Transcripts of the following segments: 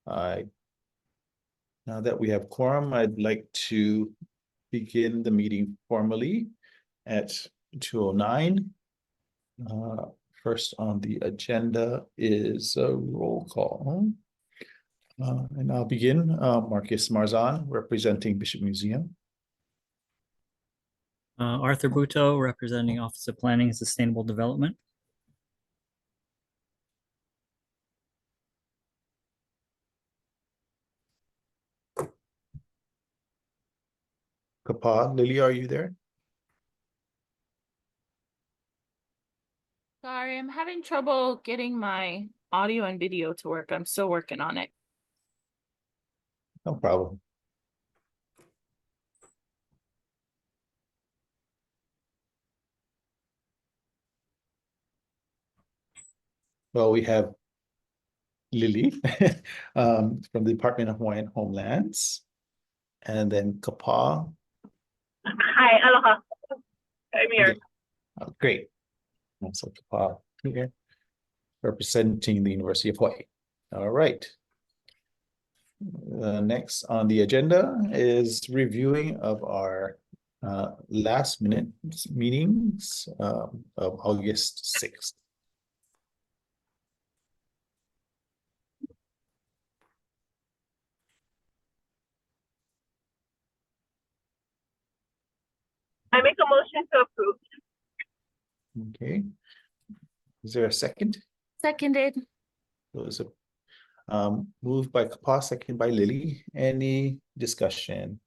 Now that we have quorum, I'd like to begin the meeting formally at 2:09. First on the agenda is a roll call. And I'll begin. Marcus Marzan, representing Bishop Museum. Arthur Buto, representing Office of Planning and Sustainable Development. Kapa, Lily, are you there? Sorry, I'm having trouble getting my audio and video to work. I'm still working on it. No problem. Well, we have Lily from the Department of Hawaiian Homelands, and then Kapa. Hi, aloha. I'm here. Oh, great. So Kapa here, representing the University of Hawaii. All right. Next on the agenda is reviewing of our last minute meetings of August 6th. I make a motion to approve. Okay. Is there a second? Seconded. Those moved by Kapa, second by Lily. Any discussion?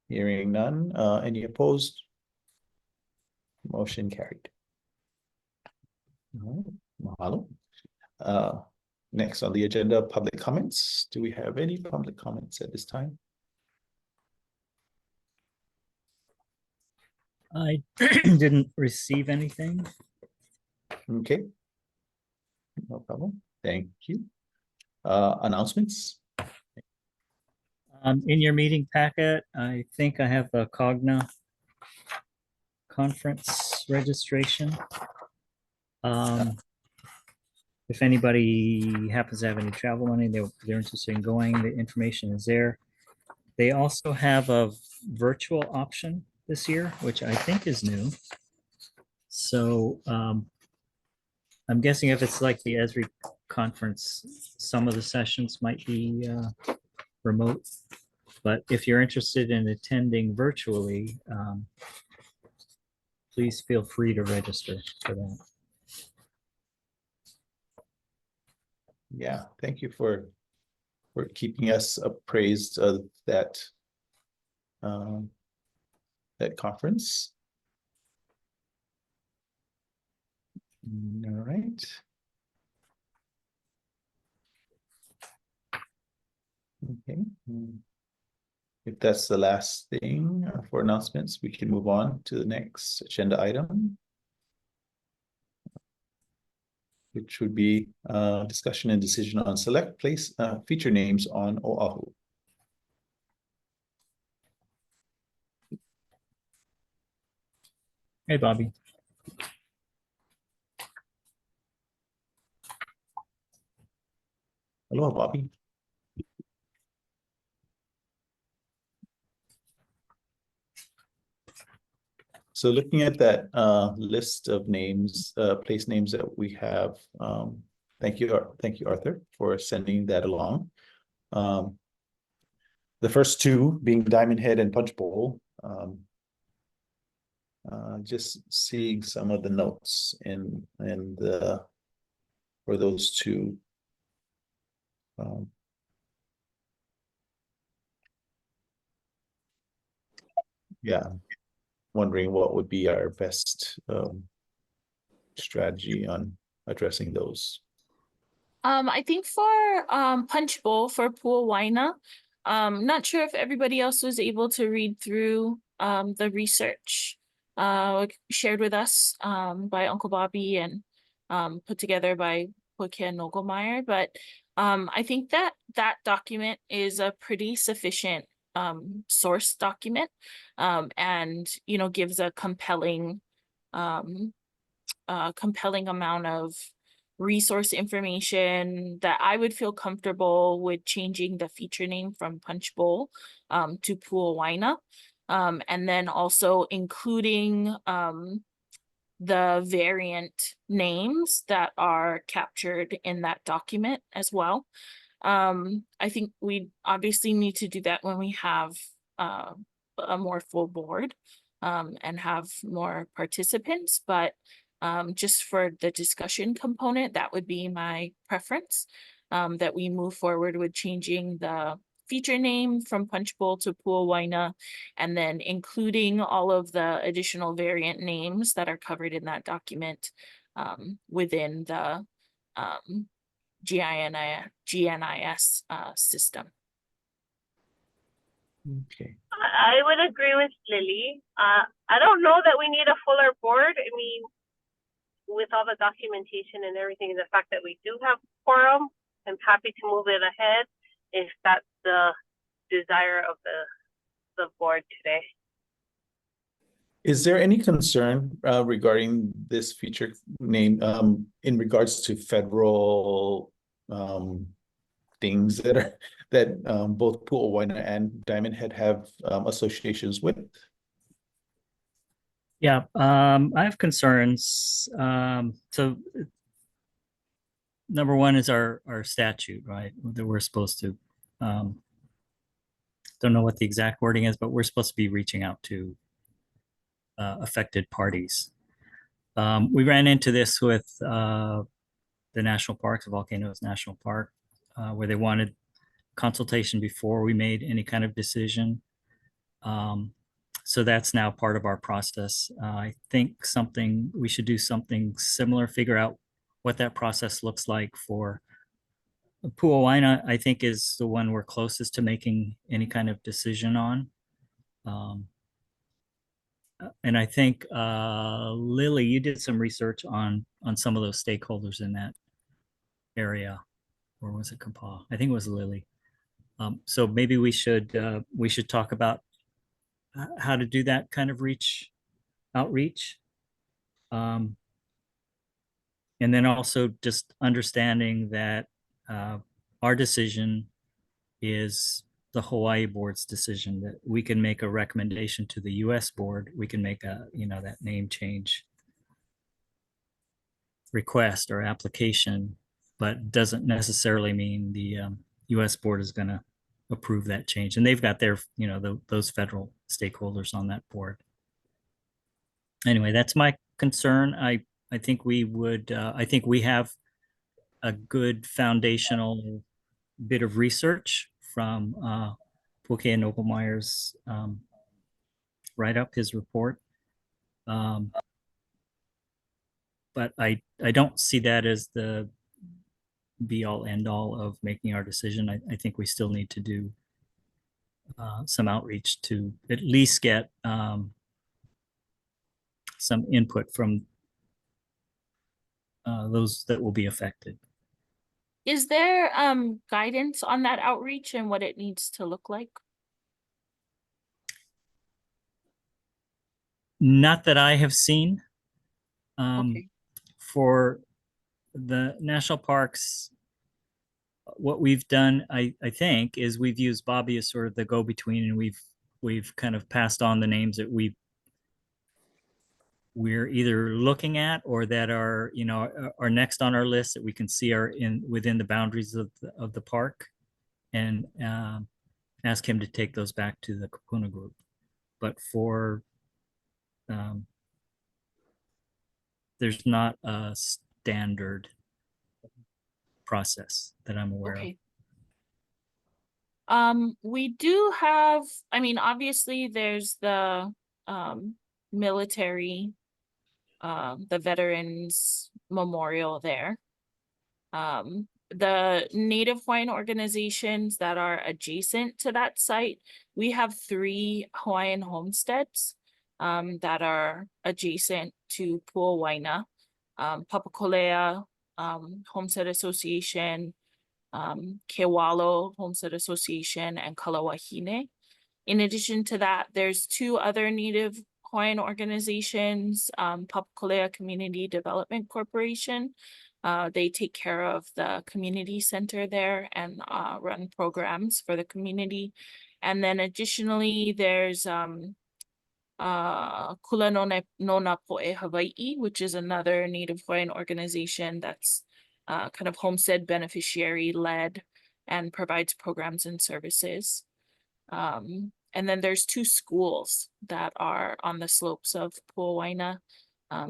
Hearing none. Any opposed? Motion carried. All right. Mahalo. Next on the agenda, public comments. Do we have any public comments at this time? I didn't receive anything. Okay. No problem. Thank you. Announcements. In your meeting packet, I think I have the Cogna conference registration. If anybody happens to have any travel money, they're interested in going, the information is there. They also have a virtual option this year, which I think is new. So I'm guessing if it's like the ESRI conference, some of the sessions might be remote. But if you're interested in attending virtually, please feel free to register for that. Yeah, thank you for keeping us appraised of that that conference. All right. Okay. If that's the last thing for announcements, we can move on to the next agenda item, which would be discussion and decision on select place feature names on Oʻahu. Hey, Bobby. Hello, Bobby. So looking at that list of names, place names that we have, thank you, Arthur, for sending that along. The first two being Diamond Head and Punch Bowl. Just seeing some of the notes in the for those two. Yeah, wondering what would be our best strategy on addressing those. I think for Punch Bowl for Pool Waina, not sure if everybody else was able to read through the research shared with us by Uncle Bobby and put together by Poikia Nogelmeyer, but I think that document is a pretty sufficient source document, and gives a compelling amount of resource information that I would feel comfortable with changing the feature name from Punch Bowl to Puʻawaina. And then also including the variant names that are captured in that document as well. I think we obviously need to do that when we have a more full board and have more participants, but just for the discussion component, that would be my preference, that we move forward with changing the feature name from Punch Bowl to Puʻawaina, and then including all of the additional variant names that are covered in that document within the GNIS system. Okay. I would agree with Lily. I don't know that we need a fuller board. I mean, with all the documentation and everything, the fact that we do have quorum, I'm happy to move it ahead if that's the desire of the board today. Is there any concern regarding this feature name in regards to federal things that both Puʻawaina and Diamond Head have associations with? Yeah, I have concerns. So number one is our statute, right? That we're supposed to, don't know what the exact wording is, but we're supposed to be reaching out to affected parties. We ran into this with the national parks, Volcanoes National Park, where they wanted consultation before we made any kind of decision. So that's now part of our process. I think we should do something similar, figure out what that process looks like for Puʻawaina. I think is the one we're closest to making any kind of decision on. And I think Lily, you did some research on some of those stakeholders in that area, or was it Kapa'a? I think it was Lily. So maybe we should talk about how to do that kind of outreach. And then also just understanding that our decision is the Hawaii board's decision, that we can make a recommendation to the US board. We can make that name change request or application, but doesn't necessarily mean the US board is going to approve that change. And they've got their, those federal stakeholders on that board. Anyway, that's my concern. I think we would, I think we have a good foundational bit of research from Puke and Opelmeyer's write-up, his report. But I don't see that as the be-all, end-all of making our decision. I think we still need to do some outreach to at least get some input from those that will be affected. Is there guidance on that outreach and what it needs to look like? Not that I have seen. Okay. For the national parks, what we've done, I think, is we've used Bobby as sort of the go-between, and we've kind of passed on the names that we're either looking at or that are next on our list that we can see are within the boundaries of the park, and ask him to take those back to the Kapuna group. But for there's not a standard process that I'm aware of. We do have, I mean, obviously there's the military, the Veterans Memorial there. The Native Hawaiian organizations that are adjacent to that site, we have 3 Hawaiian homesteads that are adjacent to Puʻawaina, Papakolea Homestead Association, Kewalo Homestead Association, and Kalawahine. In addition to that, there's 2 other Native Hawaiian organizations, Papakolea Community Development Corporation, They take care of the community center there and run programs for the community. And then additionally, there's Kula Nona Poʻe Hawaiʻi, which is another Native Hawaiian organization that's kind of homestead beneficiary led and provides programs and services. And then there's 2 schools that are on the slopes of Puʻawaina,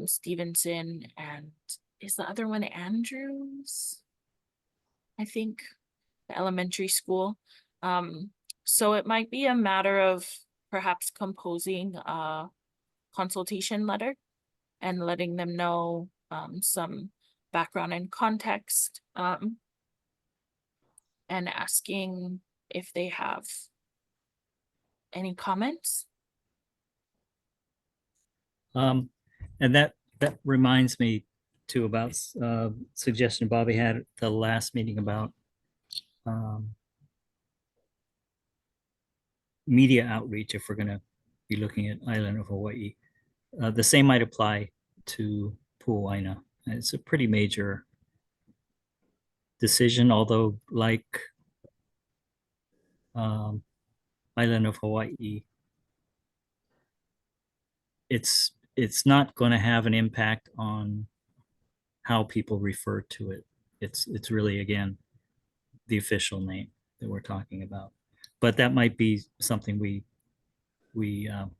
Stevenson, and is the other one Andrews? I think the elementary school. So it might be a matter of perhaps composing a consultation letter and letting them know some background and context, and asking if they have any comments. And that reminds me too about suggestion Bobby had at the last meeting about media outreach. If we're going to be looking at island of Hawaii, the same might apply to Puʻawaina. It's a pretty major decision, although like island of Hawaii, it's not going to have an impact on how people refer to it. It's really, again, the official name that we're talking about. But that might be something we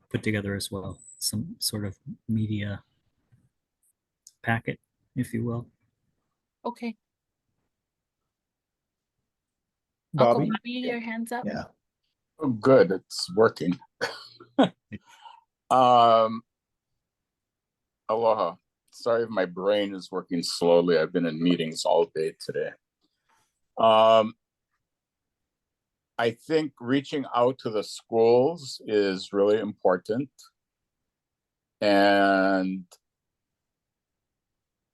put together as well, some sort of media packet, if you will. Okay. Bobby? Uncle Bobby, your hands up. Yeah. Oh, good, it's working. Aloha. Sorry if my brain is working slowly. I've been in meetings all day today. I think reaching out to the schools is really important. And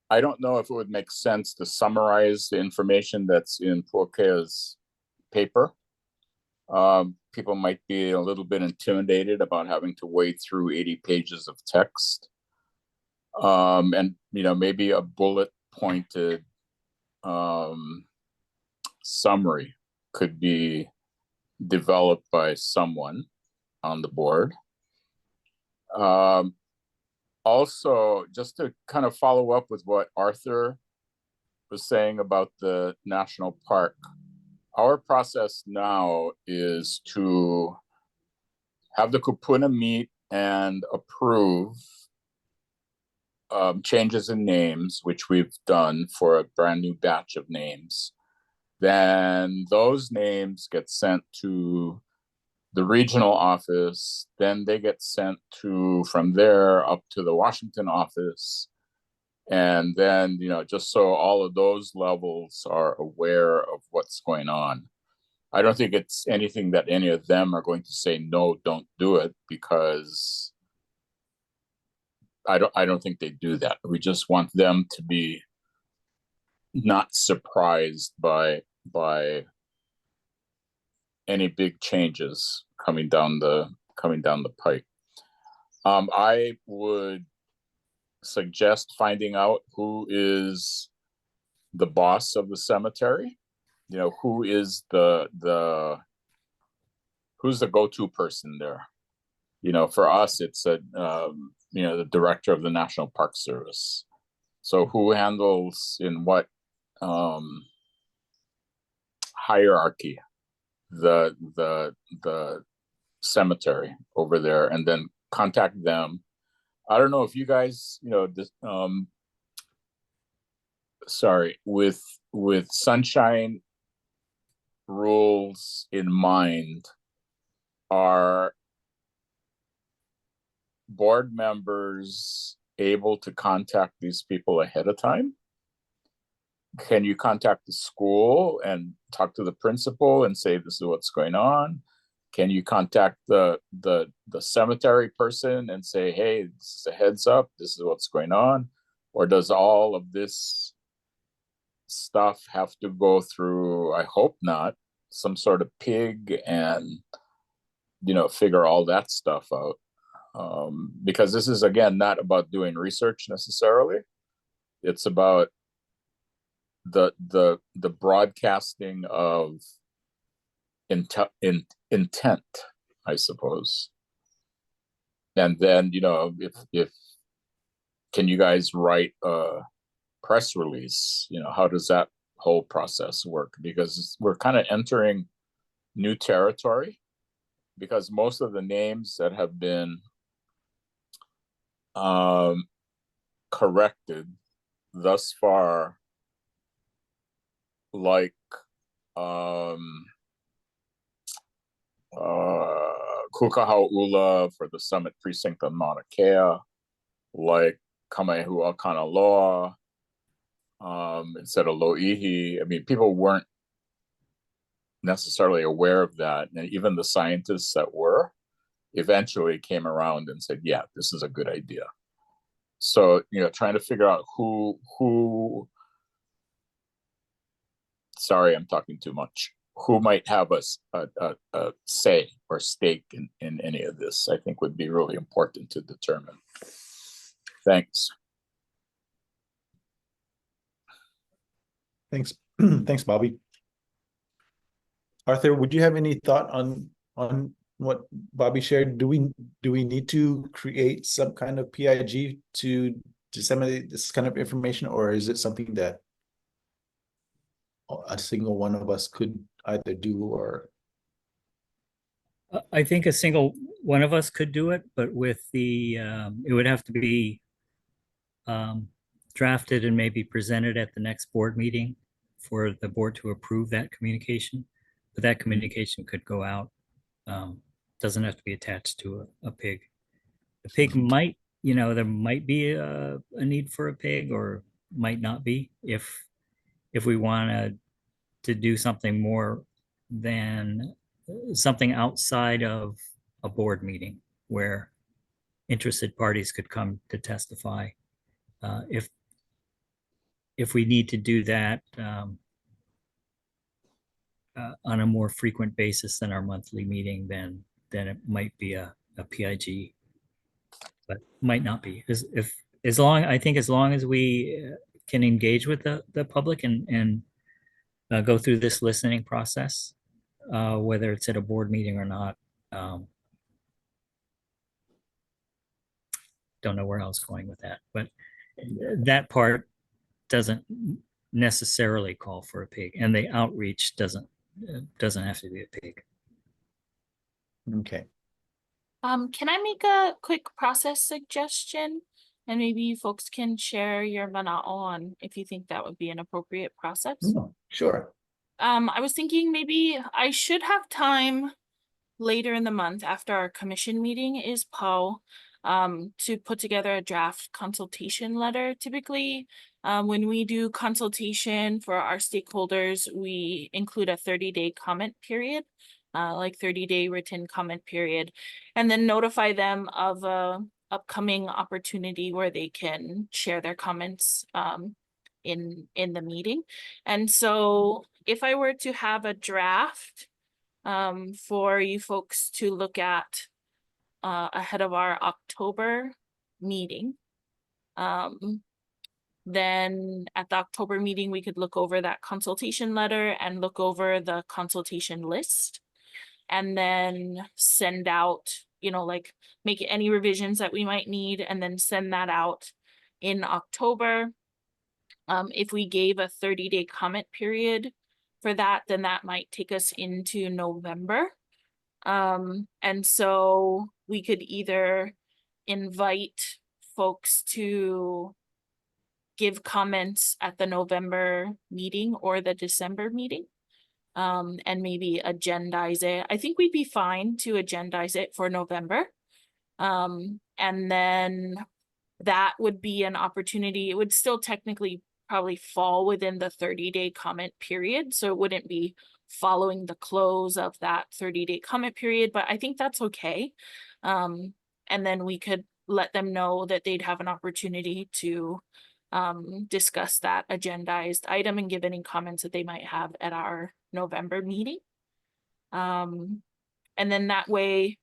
I don't know if it would make sense to summarize the information that's in Puakea's paper. People might be a little bit intimidated about having to wade through 80 pages of text. And, you know, maybe a bullet pointed summary could be developed by someone on the board. Also, just to kind of follow up with what Arthur was saying about the national park, our process now is to have the kupuna meet and approve changes in names, which we've done for a brand new batch of names. Then those names get sent to the regional office. Then they get sent to, from there up to the Washington office. And then, you know, just so all of those levels are aware of what's going on. I don't think it's anything that any of them are going to say, no, don't do it, because I don't think they do that. We just want them to be not surprised by any big changes coming down the pike. I would suggest finding out who is the boss of the cemetery. You know, who is who's the go-to person there. You know, for us, it's you know, the director of the National Park Service. So who handles in what hierarchy the cemetery over there, and then contact them. I don't know if you guys, you know, this, sorry, with sunshine rules in mind, are board members able to contact these people ahead of time? Can you contact the school and talk to the principal and say, this is what's going on? Can you contact the cemetery person and say, hey, this is a heads up, this is what's going on? Or does all of this stuff have to go through, I hope not, some sort of pig and, you know, figure all that stuff out? Because this is, again, not about doing research necessarily. It's about the broadcasting of intent, I suppose. And then, you know, if can you guys write a press release? You know, how does that whole process work? Because we're kind of entering new territory, because most of the names that have been corrected thus far, like Kukahau'ula for the Summit Precinct of Mauna Kea, like Kamehua Kanaloa, instead of Lo'ihi. I mean, people weren't necessarily aware of that. And even the scientists that were eventually came around and said, yeah, this is a good idea. So, you know, trying to figure out who, sorry, I'm talking too much, who might have a say or stake in any of this, I think would be really important to determine. Thanks. Thanks. Thanks, Bobby. Arthur, would you have any thought on what Bobby shared? Do we need to create some kind of PIG to disseminate this kind of information, or is it something that a single one of us could either do? Or I think a single one of us could do it, but with the it would have to be drafted and maybe presented at the next board meeting for the board to approve that communication. But that communication could go out. Doesn't have to be attached to a pig. The pig might, you know, there might be a need for a pig, or might not be, if we wanted to do something more than something outside of a board meeting where interested parties could come to testify. If we need to do that on a more frequent basis than our monthly meeting, then it might be a PIG, but might not be. As long as we can engage with the public and go through this listening process, whether it's at a board meeting or not. Don't know where I was going with that, but that part doesn't necessarily call for a pig, and the outreach doesn't have to be a pig. okay. Can I make a quick process suggestion? And maybe you folks can share your mana'o on if you think that would be an appropriate process. Oh, sure. I was thinking maybe I should have time later in the month after our commission meeting is PO, to put together a draft consultation letter. Typically, when we do consultation for our stakeholders, we include a 30-day comment period, like 30-day written comment period, and then notify them of a upcoming opportunity where they can share their comments in the meeting. And so if I were to have a draft for you folks to look at ahead of our October meeting, then at the October meeting, we could look over that consultation letter and look over the consultation list, and then send out, you know, like make any revisions that we might need, and then send that out in October. If we gave a 30-day comment period for that, then that might take us into November. And so we could either invite folks to give comments at the November meeting or the December meeting, and maybe agendize it. I think we'd be fine to agendize it for November. And then that would be an opportunity. It would still technically probably fall within the 30-day comment period, so it wouldn't be following the close of that 30-day comment period, but I think that's okay. And then we could let them know that they'd have an opportunity to discuss that agendized item and give any comments that they might have at our November meeting. And then that way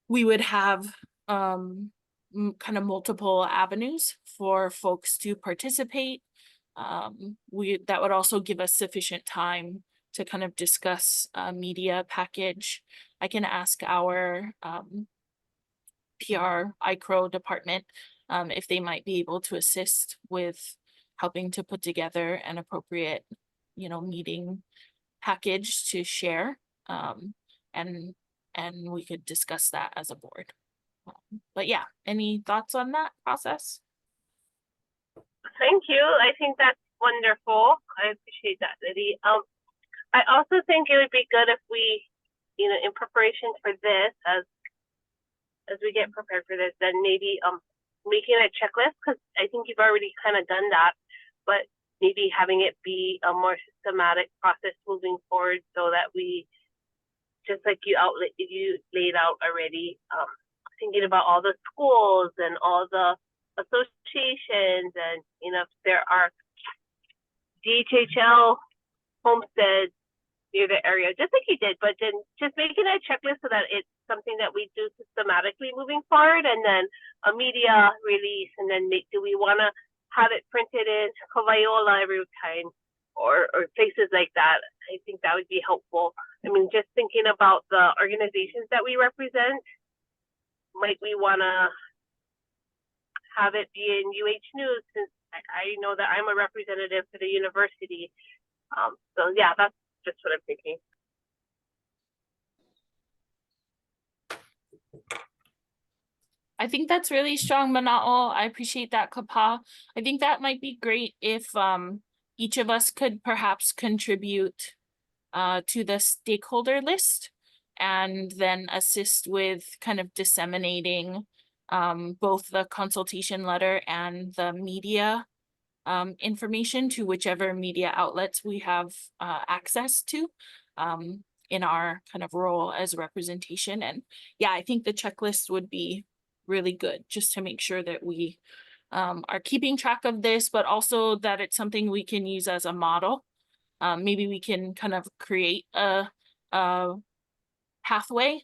we would have kind of multiple avenues for folks to participate. that would also give us sufficient time to kind of discuss a media package. I can ask our PR ICRO department if they might be able to assist with helping to put together an appropriate, meeting package to share. And we could discuss that as a board. But yeah, any thoughts on that process? Thank you. I think that's wonderful. I appreciate that, Liddy. I also think it would be good if we, in preparation for this, as we get prepared for this, then maybe making a checklist, because I think you've already kind of done that, but maybe having it be a more systematic process moving forward, so that we, just like you laid out already, thinking about all the schools and all the associations, and if there are DHHL homesteads near the area, just like you did, but then just making a checklist so that it's something that we do systematically moving forward, and then a media release, and then do we want to have it printed in Hawaiʻi every time, or places like that? I think that would be helpful. I mean, just thinking about the organizations that we represent, might we want to have it be in UH News, since I know that I'm a representative for the university. So yeah, that's just what I'm thinking. I think that's really strong, Mana'o. I appreciate that, Kapa. I think that might be great if each of us could perhaps contribute to the stakeholder list, and then assist with kind of disseminating both the consultation letter and the media information to whichever media outlets we have access to in our kind of role as representation. And yeah, I think the checklist would be really good, just to make sure that we are keeping track of this, but also that it's something we can use as a model. Maybe we can kind of create a pathway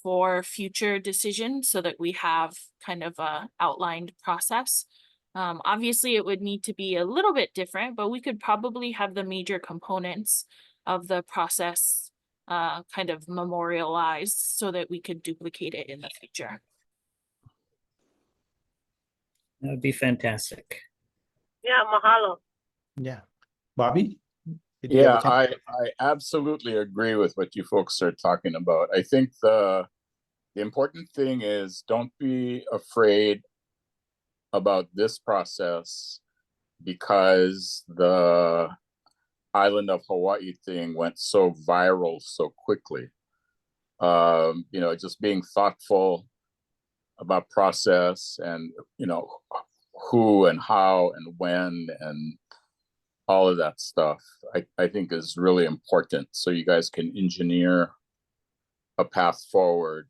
for future decisions so that we have kind of a outlined process. Obviously, it would need to be a little bit different, but we could probably have the major components of the process kind of memorialized so that we could duplicate it in the future. That would be fantastic. Yeah, mahalo. Yeah. Bobby? Did you have Yeah, a chance? I absolutely agree with what you folks are talking about. I think the important thing is, don't be afraid about this process, because the island of Hawaii thing went so viral so quickly. Just being thoughtful about process, and who and how and when and all of that stuff, I think is really important, so you guys can engineer a path forward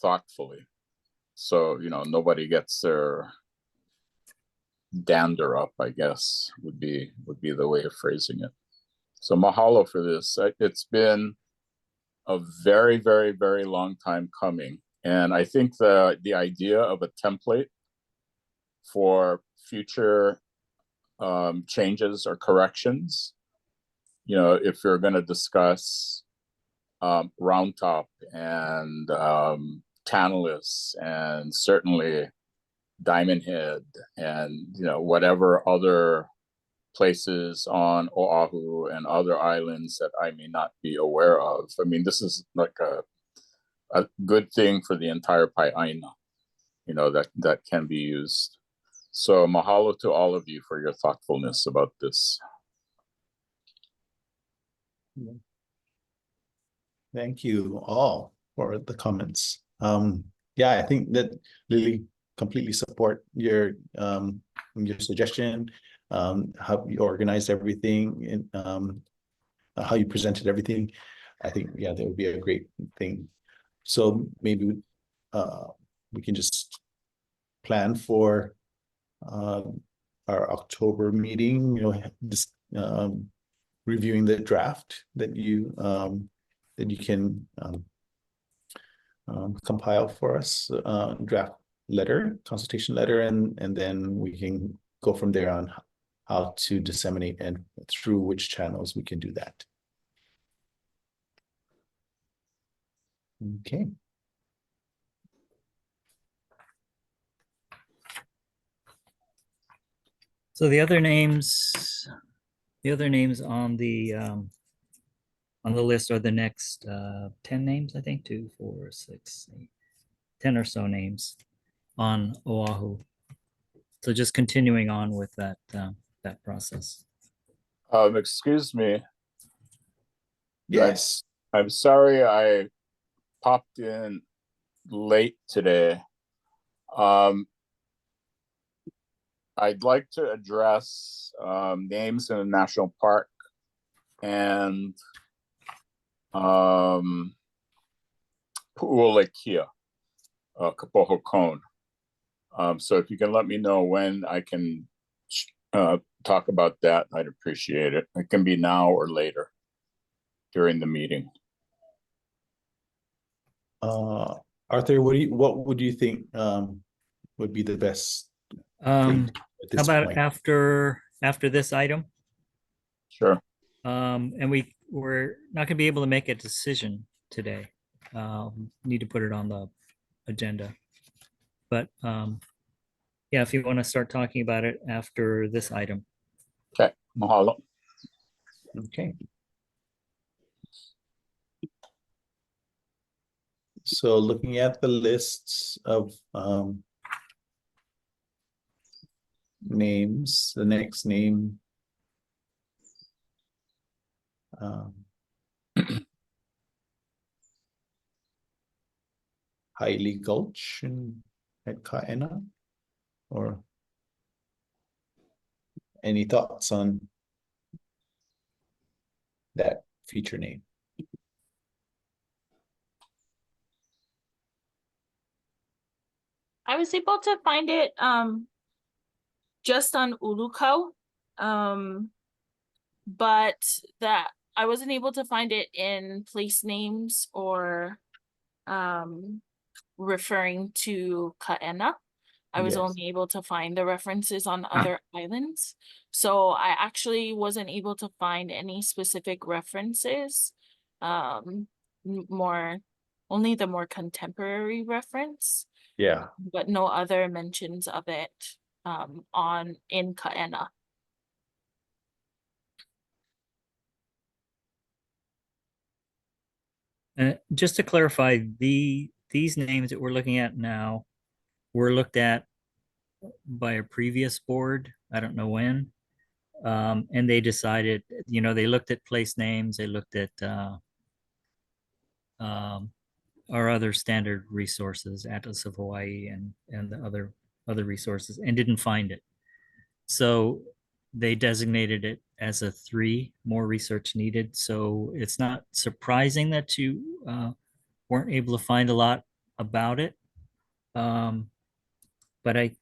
thoughtfully, so nobody gets their dander up, I guess would be the way of phrasing it. So mahalo for this. It's been a very, very, very long time coming, and I think the idea of a template for future changes or corrections, if you're going to discuss Round Top and Tantalus, and certainly Diamond Head, and whatever other places on Oʻahu and other islands that I may not be aware of. I mean, this is like a good thing for the entire Pai'aina, that can be used. So mahalo to all of you for your thoughtfulness about this. Thank you all for the comments. Yeah, I think that Lily completely support your suggestion, how you organized everything, and how you presented everything. I think, yeah, that would be a great thing. So maybe we can just plan for our October meeting, just reviewing the draft that you can compile for us, draft letter, consultation letter, and then we can go from there on how to disseminate and through which channels we can do that. Okay. So the other names on the list are the next 10 names, I think, 2, 4, 6, 8, 10 or so names on Oahu. So just continuing on with that that process. Excuse me. Yes. I'm sorry I popped in late today. I'd like to address names in the national park and Pu'ulekia, Kapoho Cone. So if you can let me know when I can talk about that, I'd appreciate it. It can be now or later during the meeting. Arthur, what would you think would be the best thing at How this about point? after this item? Sure. And we're not gonna be able to make a decision today. Need to put it on the agenda. But yeah, if you want to start talking about it after this item. Okay, mahalo. Okay. So looking at the lists of names, the next name Hawaiʻi Gulch at Kaena, or any thoughts on that feature name? I was able to find it just on Ulukau, but that I wasn't able to find it in place names or referring to Kaena. I was Yes. only able to find the references on other islands. So I actually wasn't able to find any specific references. Only the more contemporary reference, Yeah. but no other mentions of it in Kaena. Just to clarify, these names that we're looking at now were looked at by a previous board. I don't know when. And they decided, they looked at place names, they looked at our other standard resources, Atlas of Hawaii and the other resources, and didn't find it. So they designated it as a 3, more research needed. So it's not surprising that you weren't able to find a lot about it. But I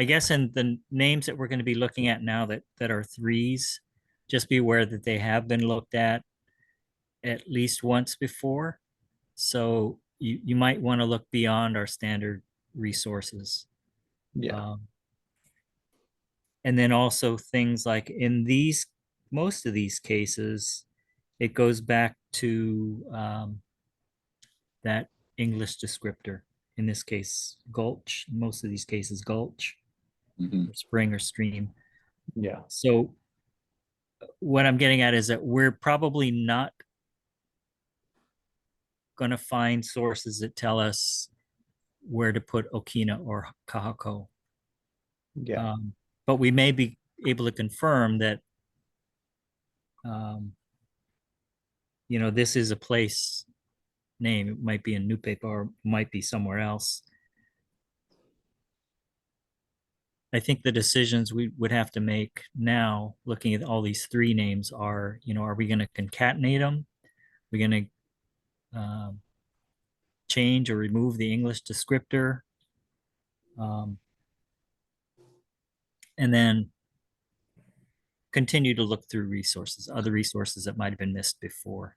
guess in the names that we're going to be looking at now that are 3s, just be aware that they have been looked at least once before. So you might want to look beyond our standard resources. Yeah. And then also things like in most of these cases, it goes back to that English descriptor. In this case, gulch. In most of these cases, gulch, or spring or stream. Yeah. So what I'm getting at is that we're probably not going to find sources that tell us where to put Okina or Kahako. Yeah. But we may be able to confirm that, this is a place name. It might be in Nupepa or might be somewhere else. I think the decisions we would have to make now, looking at all these 3 names, are, are we going to concatenate them? We're going to change or remove the English descriptor? And then continue to look through other resources that might have been missed before.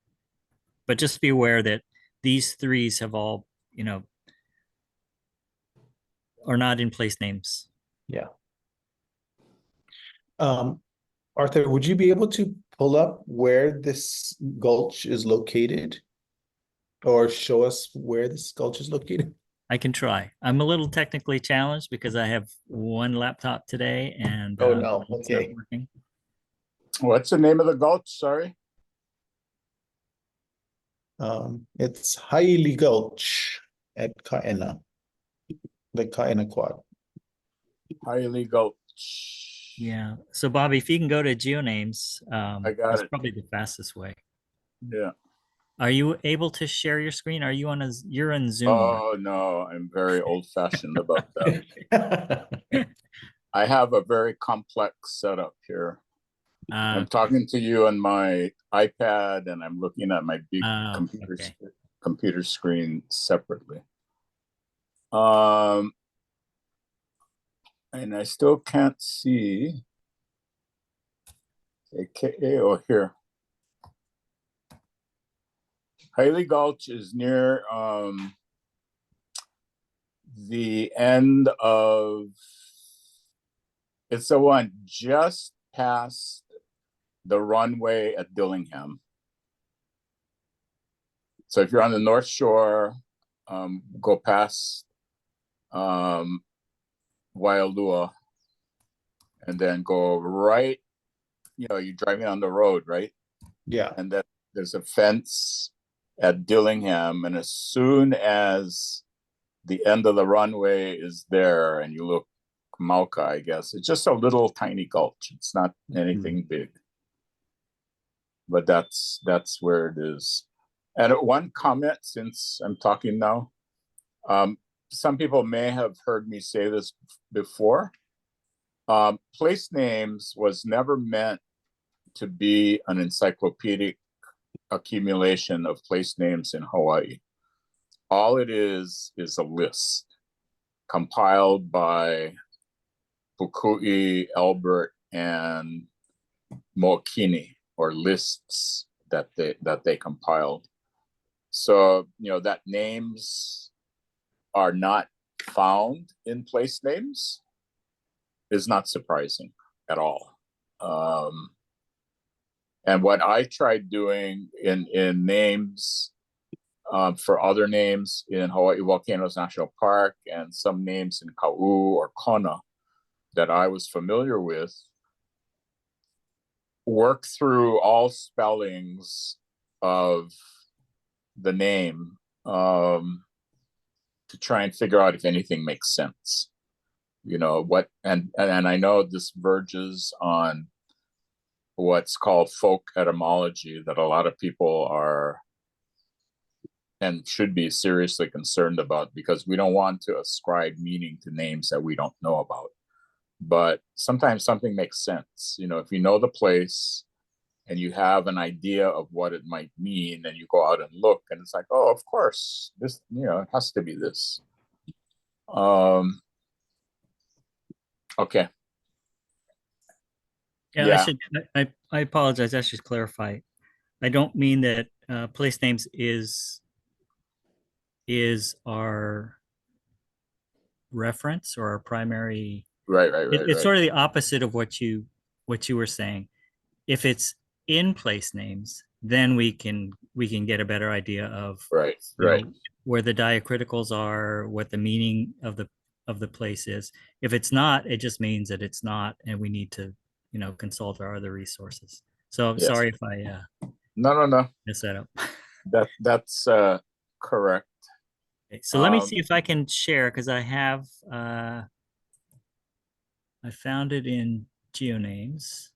But just be aware that these 3s have all, are not in place names. Yeah. Arthur, would you be able to pull up where this gulch is located? Or show us where this gulch is located? I can try. I'm a little technically challenged because I have one laptop today and Oh, no. it's not Okay. working. What's the name of the gulch? Sorry. It's Hawaiʻi Gulch at Kaena, the Kaena Quad. Hawaiʻi Gulch. Yeah. So Bobby, if you can go to GeoNames, I got that's it. probably the fastest way. Yeah. Are you able to share your screen? Are you on you're on Zoom? Oh no, I'm very old-fashioned about that. I have a very complex setup here. I'm talking to you on my iPad, and I'm looking at my big computer screen separately. And I still can't see. AKA, oh, here. Hawaiʻi Gulch is near the end of, it's the one just past the runway at Dillingham. So if you're on the North Shore, go past Waialua, and then go right, you're driving on the road, right? Yeah. And then there's a fence at Dillingham, and as soon as the end of the runway is there and you look Mauka, I guess, it's just a little tiny gulch. It's not anything big. But that's where it is. And one comment, since I'm talking now, some people may have heard me say this before. Place names was never meant to be an encyclopedic accumulation of place names in Hawaii. All it is a list compiled by Pukui, Albert, and Mo'okini, or lists that they compiled. So, that names are not found in place names is not surprising at all. And what I tried doing in names for other names in Hawaii Volcanoes National Park and some names in Kau or Kona that I was familiar with, work through all spellings of the name to try and figure out if anything makes sense. And I know this verges on what's called folk etymology that a lot of people are and should be seriously concerned about, because we don't want to ascribe meaning to names that we don't know about. But sometimes something makes sense. If you know the place and you have an idea of what it might mean, and you go out and look, and it's like, oh, of course, this, it has to be this. Okay. Yeah. I apologize. I should clarify. I don't mean that place names is our reference or our primary. Right. It's sort of the opposite of what you were saying. If it's in place names, then we can get a better idea of right where the diacriticals are, what the meaning of the place is. If it's not, it just means that it's not, and we need to consult our other resources. So I'm sorry if I no mess that up. That's correct. Okay, so let me see if I can share, because I have I found it in GeoNames.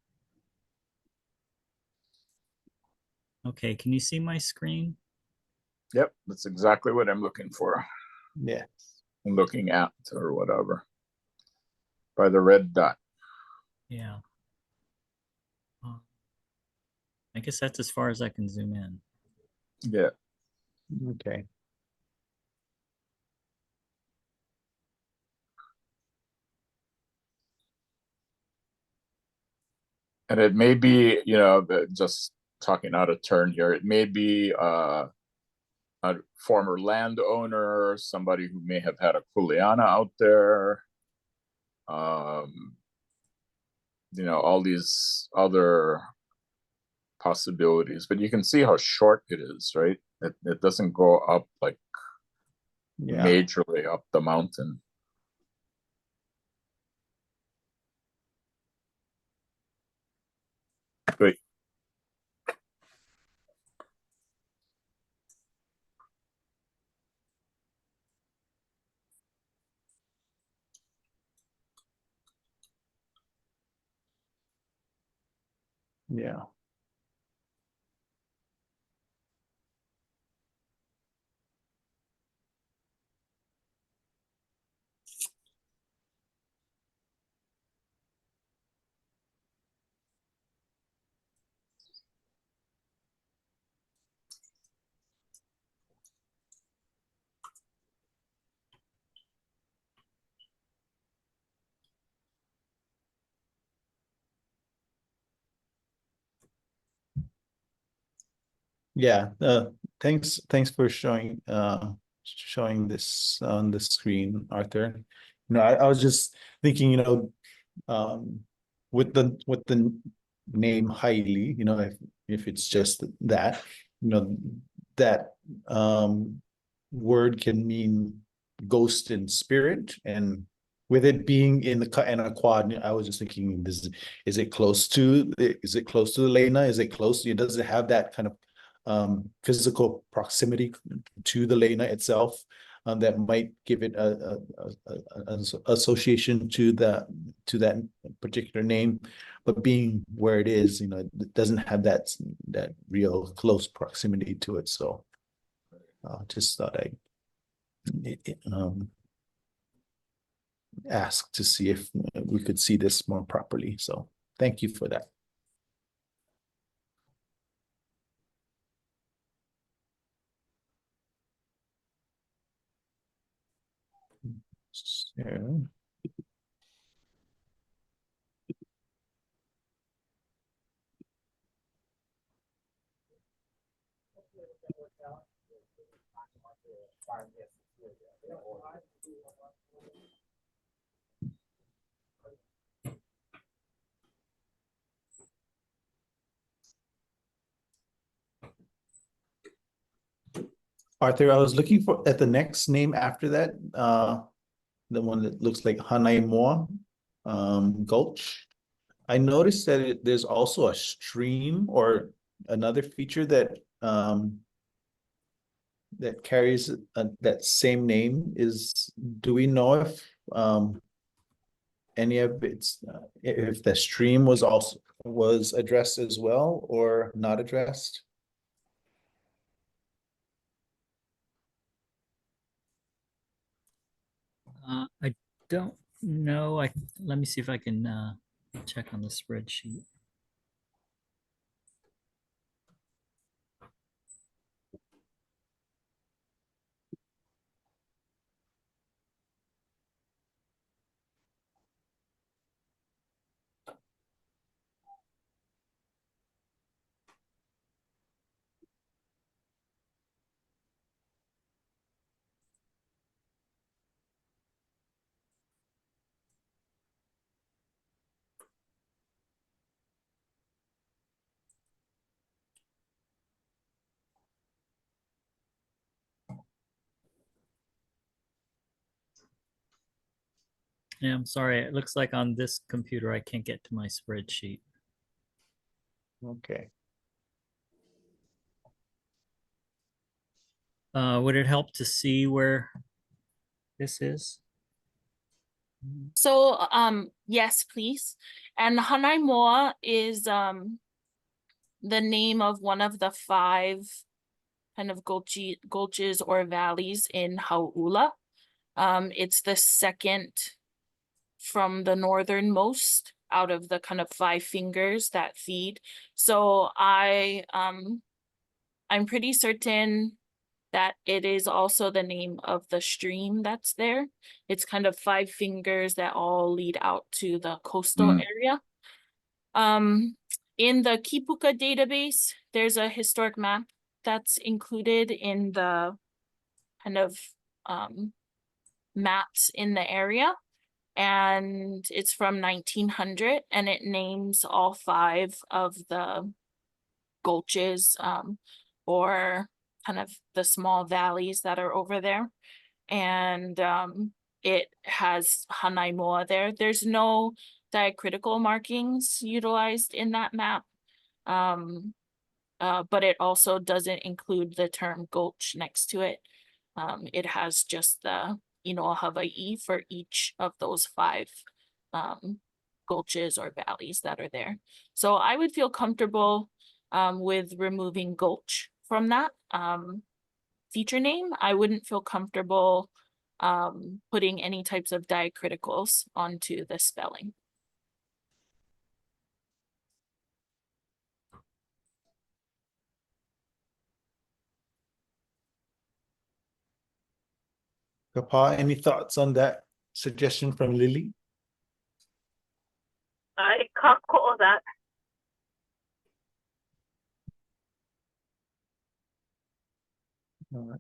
Okay, can you see my screen? Yep, that's exactly what I'm looking for. Yes. I'm looking at, or whatever, by the red dot. Yeah. I guess that's as far as I can zoom in. Yeah. Okay. And it may be, just talking out of turn here, it may be a a former landowner, somebody who may have had a kuleana out there. All these other possibilities, but you can see how short it is, right? It doesn't go up like majorly up the mountain. Great. Yeah. Yeah, thanks for showing this on the screen, Arthur. I was just thinking, with the name Haile, if it's just that, that word can mean ghost and spirit, and with it being in a quad, I was just thinking, is it close to the Lena? Is it close? Does it have that kind of physical proximity to the Lena itself, that might give it an association to that particular name, but being where it is, it doesn't have that real close proximity to it. So just thought I'd ask to see if we could see this more properly. So thank you for that. So, Arthur, I was looking at the next name after that, the one that looks like Hanaimoa Gulch. I noticed that there's also a stream or another feature that that carries that same name. Do we know if any of it's if the stream was addressed as well or not addressed? I don't know. Let me see if I can check on the spreadsheet. Yeah, I'm sorry. It looks like on this computer, I can't get to my spreadsheet. Okay. Would it help to see where this is? So, yes, please. And Hanaimoa is the name of one of the 5 kind of gulches or valleys in Hauʻula. It's the second from the northernmost out of the kind of 5 fingers that feed. So I'm pretty certain that it is also the name of the stream that's there. It's kind of 5 fingers that all lead out to the coastal area. In the Kipuka database, there's a historic map that's included in the kind of maps in the area. And it's from 1900, and it names all 5 of the gulches or kind of the small valleys that are over there. And it has Hanaimoa there. There's no diacritical markings utilized in that map. But it also doesn't include the term gulch next to it. It has just the Inoa Hawaiʻi for each of those 5 gulches or valleys that are there. So I would feel comfortable with removing gulch from that feature name. I wouldn't feel comfortable putting any types of diacriticals onto the spelling. Kapa, any thoughts on that suggestion from Lily? I kako that. All right.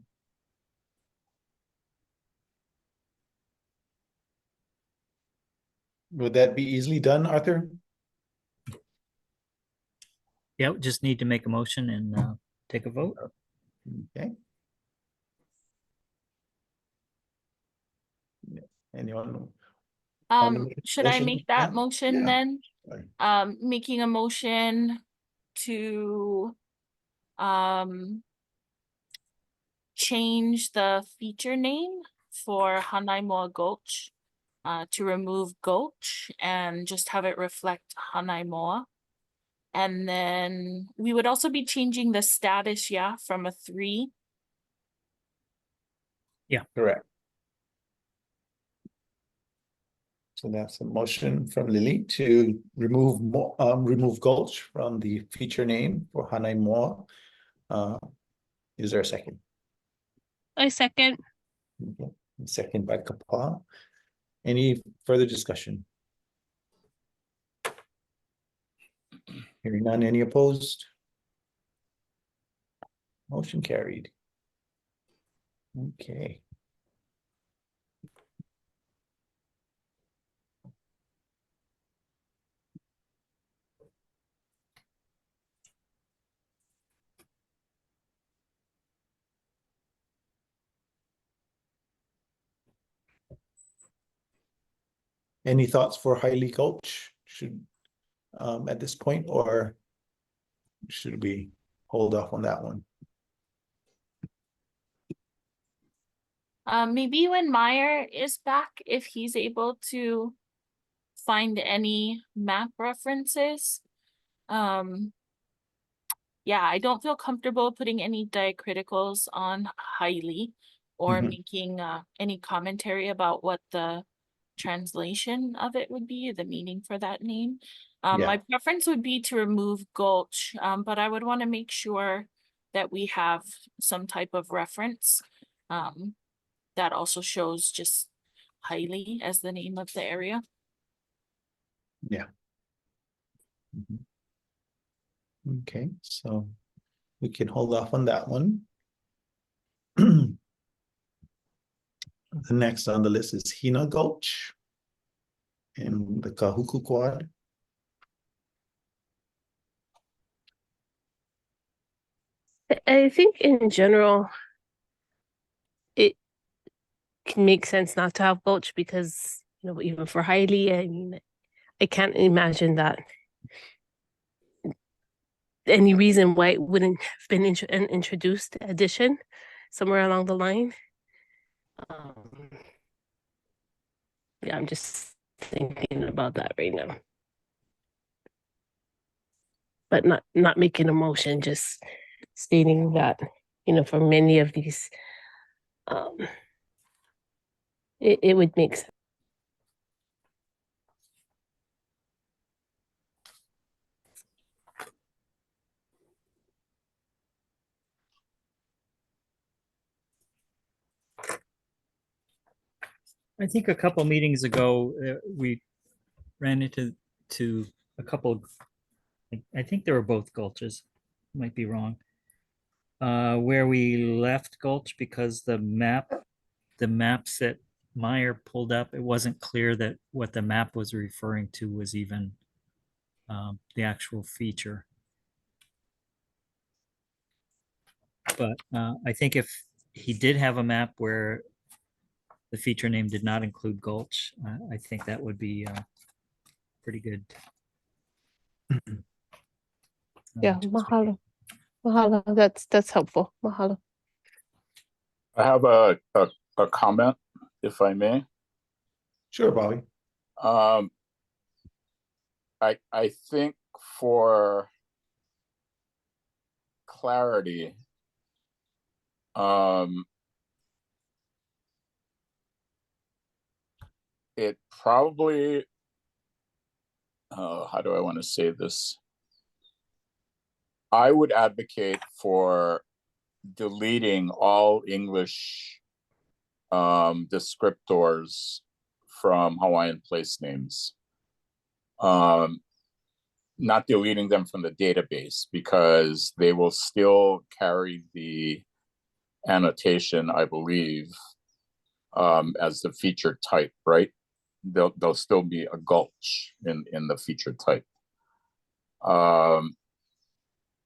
Would that be easily done, Arthur? Yeah, we just need to make a motion and take a vote. Okay. Anyone? Should I motion? make that Yeah. motion Yeah. then? Sorry. Making a motion to change the feature name for Hanaimoa Gulch to remove Gulch and just have it reflect Hanaimoa. And then we would also be changing the status, yeah, from a 3. Correct. So that's a motion from Lily to remove Gulch from the feature name for Hanaimoa. Is there a second? I second. Okay. Second by Kapa. Any further discussion? Hearing none, any opposed? Motion carried. Okay. Any thoughts for Hawaiʻi Gulch? Should at this point, or should we hold off on that one? Maybe when Meyer is back, if he's able to find any map references. Yeah, I don't feel comfortable putting any diacriticals on Haile or Mhm. making any commentary about what the translation of it would be, the meaning for that name. My preference would be to remove Gulch, but I would want to make sure that we have some type of reference that also shows just Haile as the name of the area. Yeah. Mhm. Okay, so we can hold off on that one. The next on the list is Hina Gulch in the Kahuku Quad. I think in general, it can make sense not to have Gulch because, you know, even for Haile, I mean, I can't imagine that any reason why it wouldn't have been an introduced addition somewhere along the line. Yeah, I'm just thinking about that right now. But not making a motion, just stating that, you know, for many of these, it would make sense. I think a couple meetings ago, we ran into a couple. I think they were both gulches. Might be wrong. Where we left Gulch, because the maps that Meyer pulled up, it wasn't clear that what the map was referring to was even the actual feature. But I think if he did have a map where the feature name did not include Gulch, I think that would be pretty good. Yeah, to mahalo. Mahalo. That's helpful. Mahalo. I have a comment, if I may. Sure, Bobby. I think for clarity, it probably, how do I want to say this? I would advocate for deleting all English descriptors from Hawaiian place names. Not deleting them from the database, because they will still carry the annotation, I believe, as the feature type, right? They'll still be a gulch in the feature type.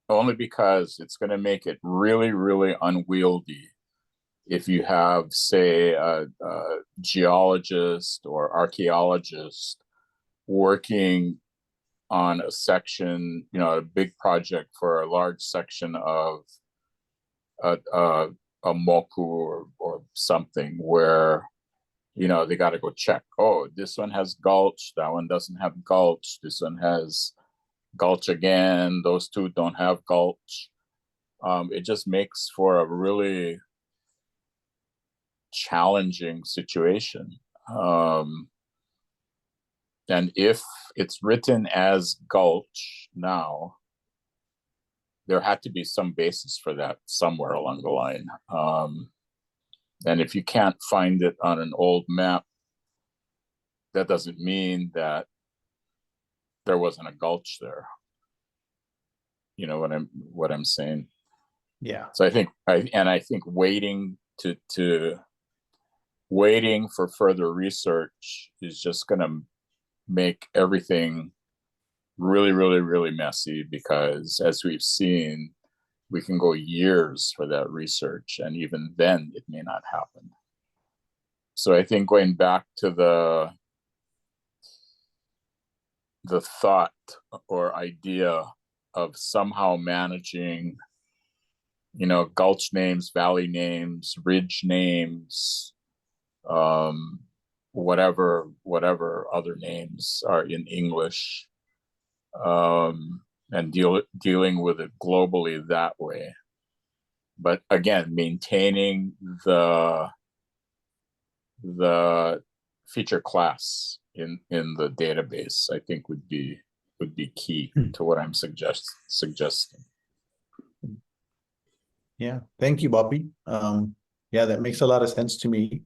Only because it's going to make it really, really unwieldy if you have, say, a geologist or archaeologist working on a section, you know, a big project for a large section of a moku or something, where, you know, they got to go check, oh, this one has gulch, that one doesn't have gulch, this one has gulch again, those two don't have gulch. It just makes for a really challenging situation. And if it's written as gulch now, there had to be some basis for that somewhere along the line. And if you can't find it on an old map, that doesn't mean that there wasn't a gulch there. You know what I'm saying? Yeah. So I think waiting waiting for further research is just going to make everything really, really, really messy, because as we've seen, we can go years for that research, and even then it may not happen. So I think going back to the thought or idea of somehow managing, you know, gulch names, valley names, ridge names, whatever other names are in English, and dealing with it globally that way. But again, maintaining the feature class in the database, I think would be key to what I'm suggesting. Yeah, thank you, Bobby. Yeah, that makes a lot of sense to me.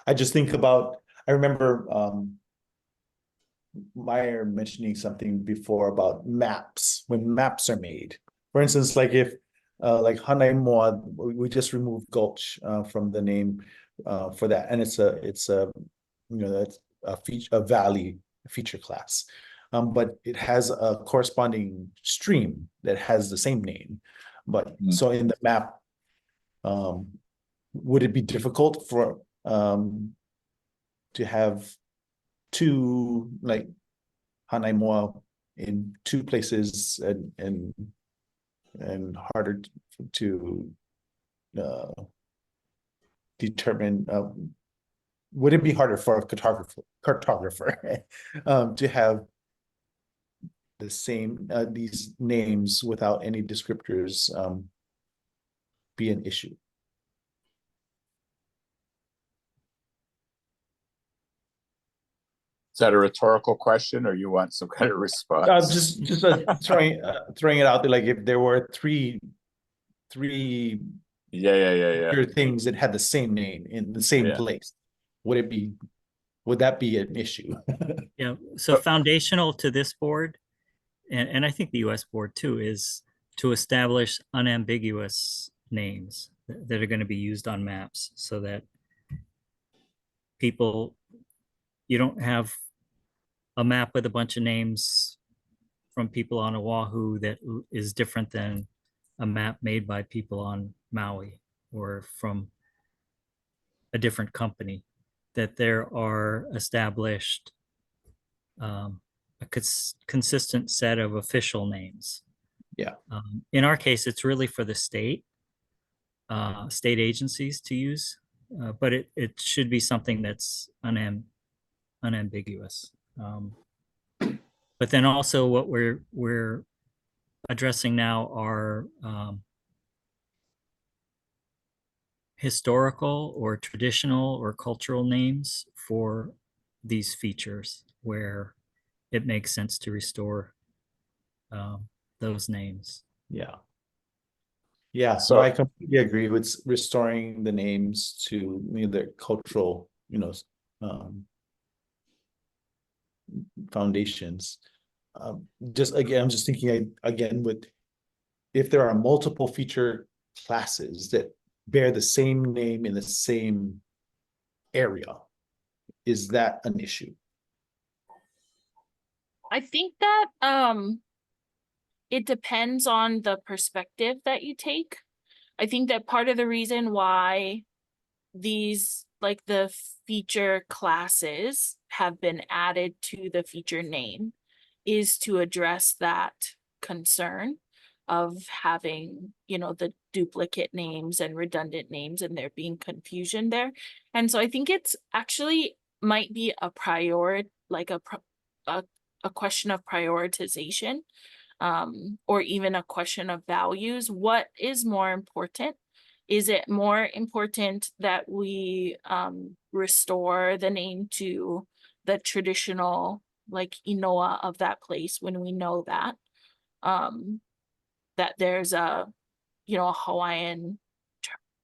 I just think about, I remember Meyer mentioning something before about maps, when maps are made. For instance, like if like Hanaimoa, we just removed gulch from the name for that, and it's a you know, that's a valley feature class, but it has a corresponding stream that has the same name. But so in the map, would it be difficult for to have two, like, Hanaimoa in two places, and harder to determine? Would it be harder for a cartographer to have the same these names without any descriptors be an issue? Is that a rhetorical question, or you want some kind of response? Just throwing it out there, like if there were three things that had the same name in the same place, would that be an issue? Yeah, so foundational to this board, and I think the US board too, is to establish unambiguous names that are going to be used on maps, so that people, you don't have a map with a bunch of names from people on Oahu that is different than a map made by people on Maui or from a different company, that there are established a consistent set of official names. Yeah. In our case, it's really for the state agencies to use, but it should be something that's unambiguous. But then also what we're addressing now are historical or traditional or cultural names for these features where it makes sense to restore those names. Yeah. Yeah, So- so I completely agree with restoring the names to their cultural, foundations. Just again, I'm just thinking again with if there are multiple feature classes that bear the same name in the same area, is that an issue? I think that it depends on the perspective that you take. I think that part of the reason why these, like the feature classes, have been added to the feature name is to address that concern of having, the duplicate names and redundant names and there being confusion there. And so I think it's actually might be a question of prioritization, or even a question of values. What is more important? Is it more important that we restore the name to the traditional, like inoa of that place, when we know that that there's a Hawaiian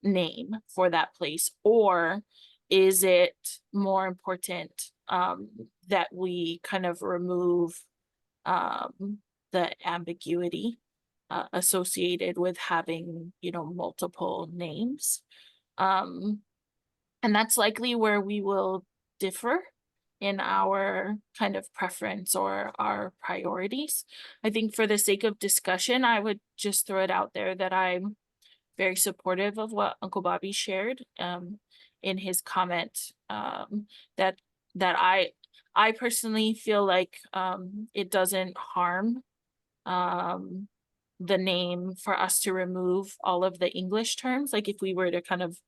name for that place? Or is it more important that we kind of remove the ambiguity associated with having, multiple names? And that's likely where we will differ in our kind of preference or our priorities. I think for the sake of discussion, I would just throw it out there that I'm very supportive of what Uncle Bobby shared in his comment, that I personally feel like it doesn't harm the name for us to remove all of the English terms. Like if we were to kind of,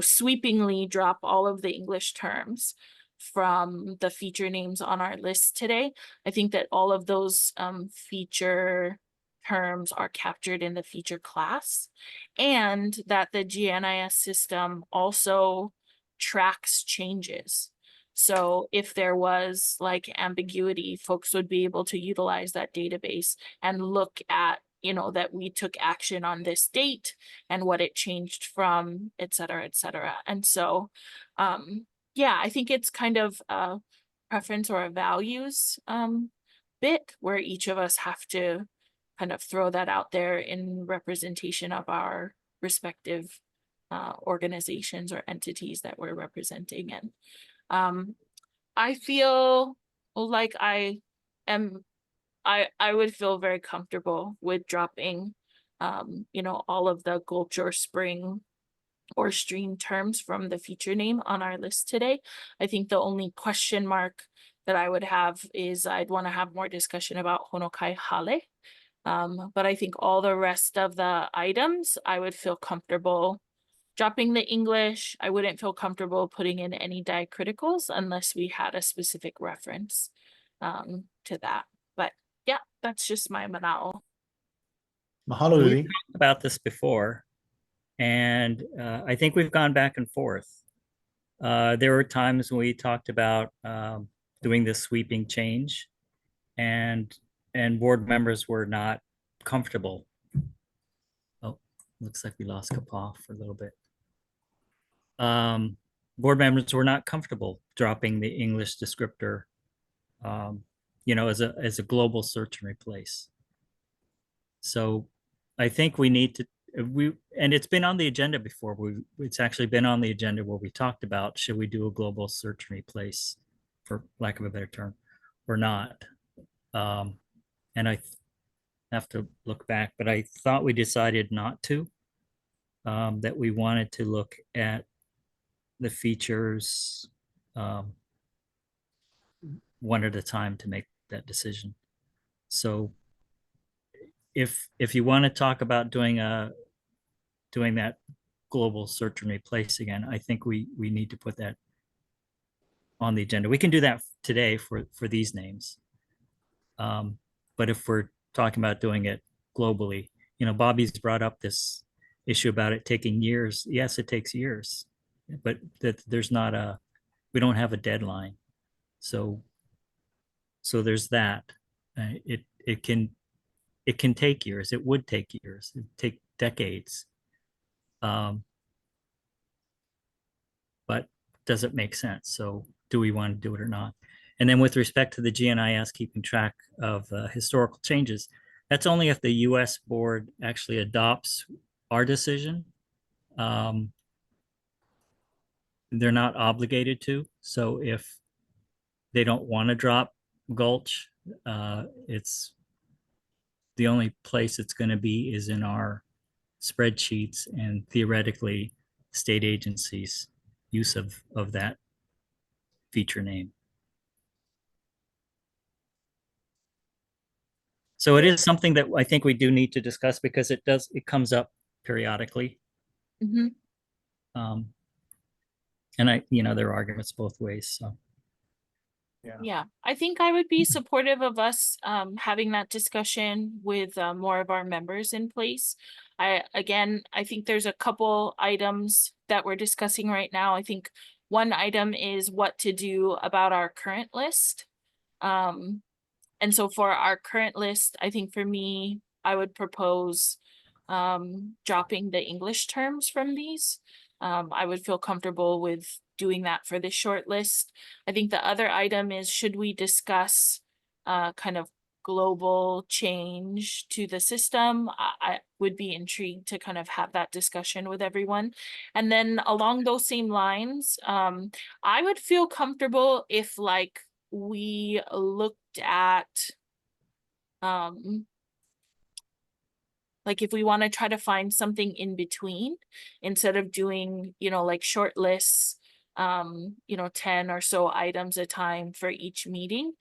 sweepingly drop all of the English terms from the feature names on our list today, I think that all of those feature terms are captured in the feature class, and that the GNIS system also tracks changes. So if there was like ambiguity, folks would be able to utilize that database and look at, that we took action on this date and what it changed from, et cetera, et cetera. And so, yeah, I think it's kind of a preference or a values bit where each of us have to kind of throw that out there in representation of our respective organizations or entities that we're representing. And I feel like I would feel very comfortable with dropping all of the gulch or spring or stream terms from the feature name on our list today. I think the only question mark that I would have is I'd want to have more discussion about Honokai Hale. But I think all the rest of the items, I would feel comfortable dropping the English. I wouldn't feel comfortable putting in any diacriticals unless we had a specific reference to that. But yeah, that's just my manao. Mahalo, We Lily. talked about this before, and I think we've gone back and forth. There were times when we talked about doing this sweeping change, and board members were not comfortable. Oh, looks like we lost Kapah for a little bit. Board members were not comfortable dropping the English descriptor, as a global search and replace. So I think we need to, and it's been on the agenda before. It's actually been on the agenda where we talked about, should we do a global search and replace, for lack of a better term, or not? And I have to look back, but I thought we decided not to, that we wanted to look at the features one at a time to make that decision. So if you want to talk about doing that global search and replace again, I think we need to put that on the agenda. We can do that today for these names. But if we're talking about doing it globally, Bobby's brought up this issue about it taking years. Yes, it takes years, but that we don't have a deadline. So there's that. It can take years. It would take years. It'd take decades. But does it make sense? So do we want to do it or not? And then with respect to the GNIS keeping track of historical changes, that's only if the US board actually adopts our decision. They're not obligated to. So if they don't want to drop Gulch, it's the only place it's going to be is in our spreadsheets, and theoretically state agencies' use of that feature name. So it is something that I think we do need to discuss, because it comes up periodically. Mm-hmm. And there are arguments both ways. So Yeah, I think I would be supportive of us having that discussion with more of our members in place. I think there's a couple items that we're discussing right now. I think one item is what to do about our current list. And so for our current list, I think for me, I would propose dropping the English terms from these. I would feel comfortable with doing that for this short list. I think the other item is, should we discuss kind of global change to the system? I would be intrigued to kind of have that discussion with everyone. And then along those same lines, I would feel comfortable if we looked at if we want to try to find something in between, instead of doing short lists, 10 or so items a time for each meeting.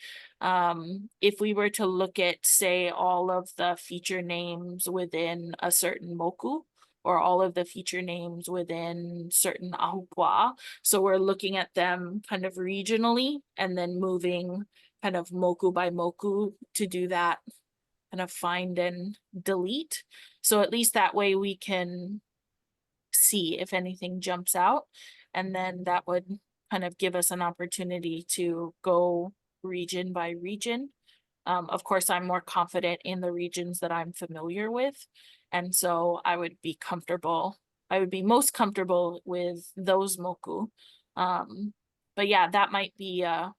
If we were to look at, say, all of the feature names within a certain moku, or all of the feature names within certain ahupua'a. So we're looking at them kind of regionally, and then moving kind of moku by moku to do that kind of find and delete. So at least that way we can see if anything jumps out, and then that would kind of give us an opportunity to go region by region. Of course, I'm more confident in the regions that I'm familiar with, and so I would be most comfortable with those moku. But yeah, that might be a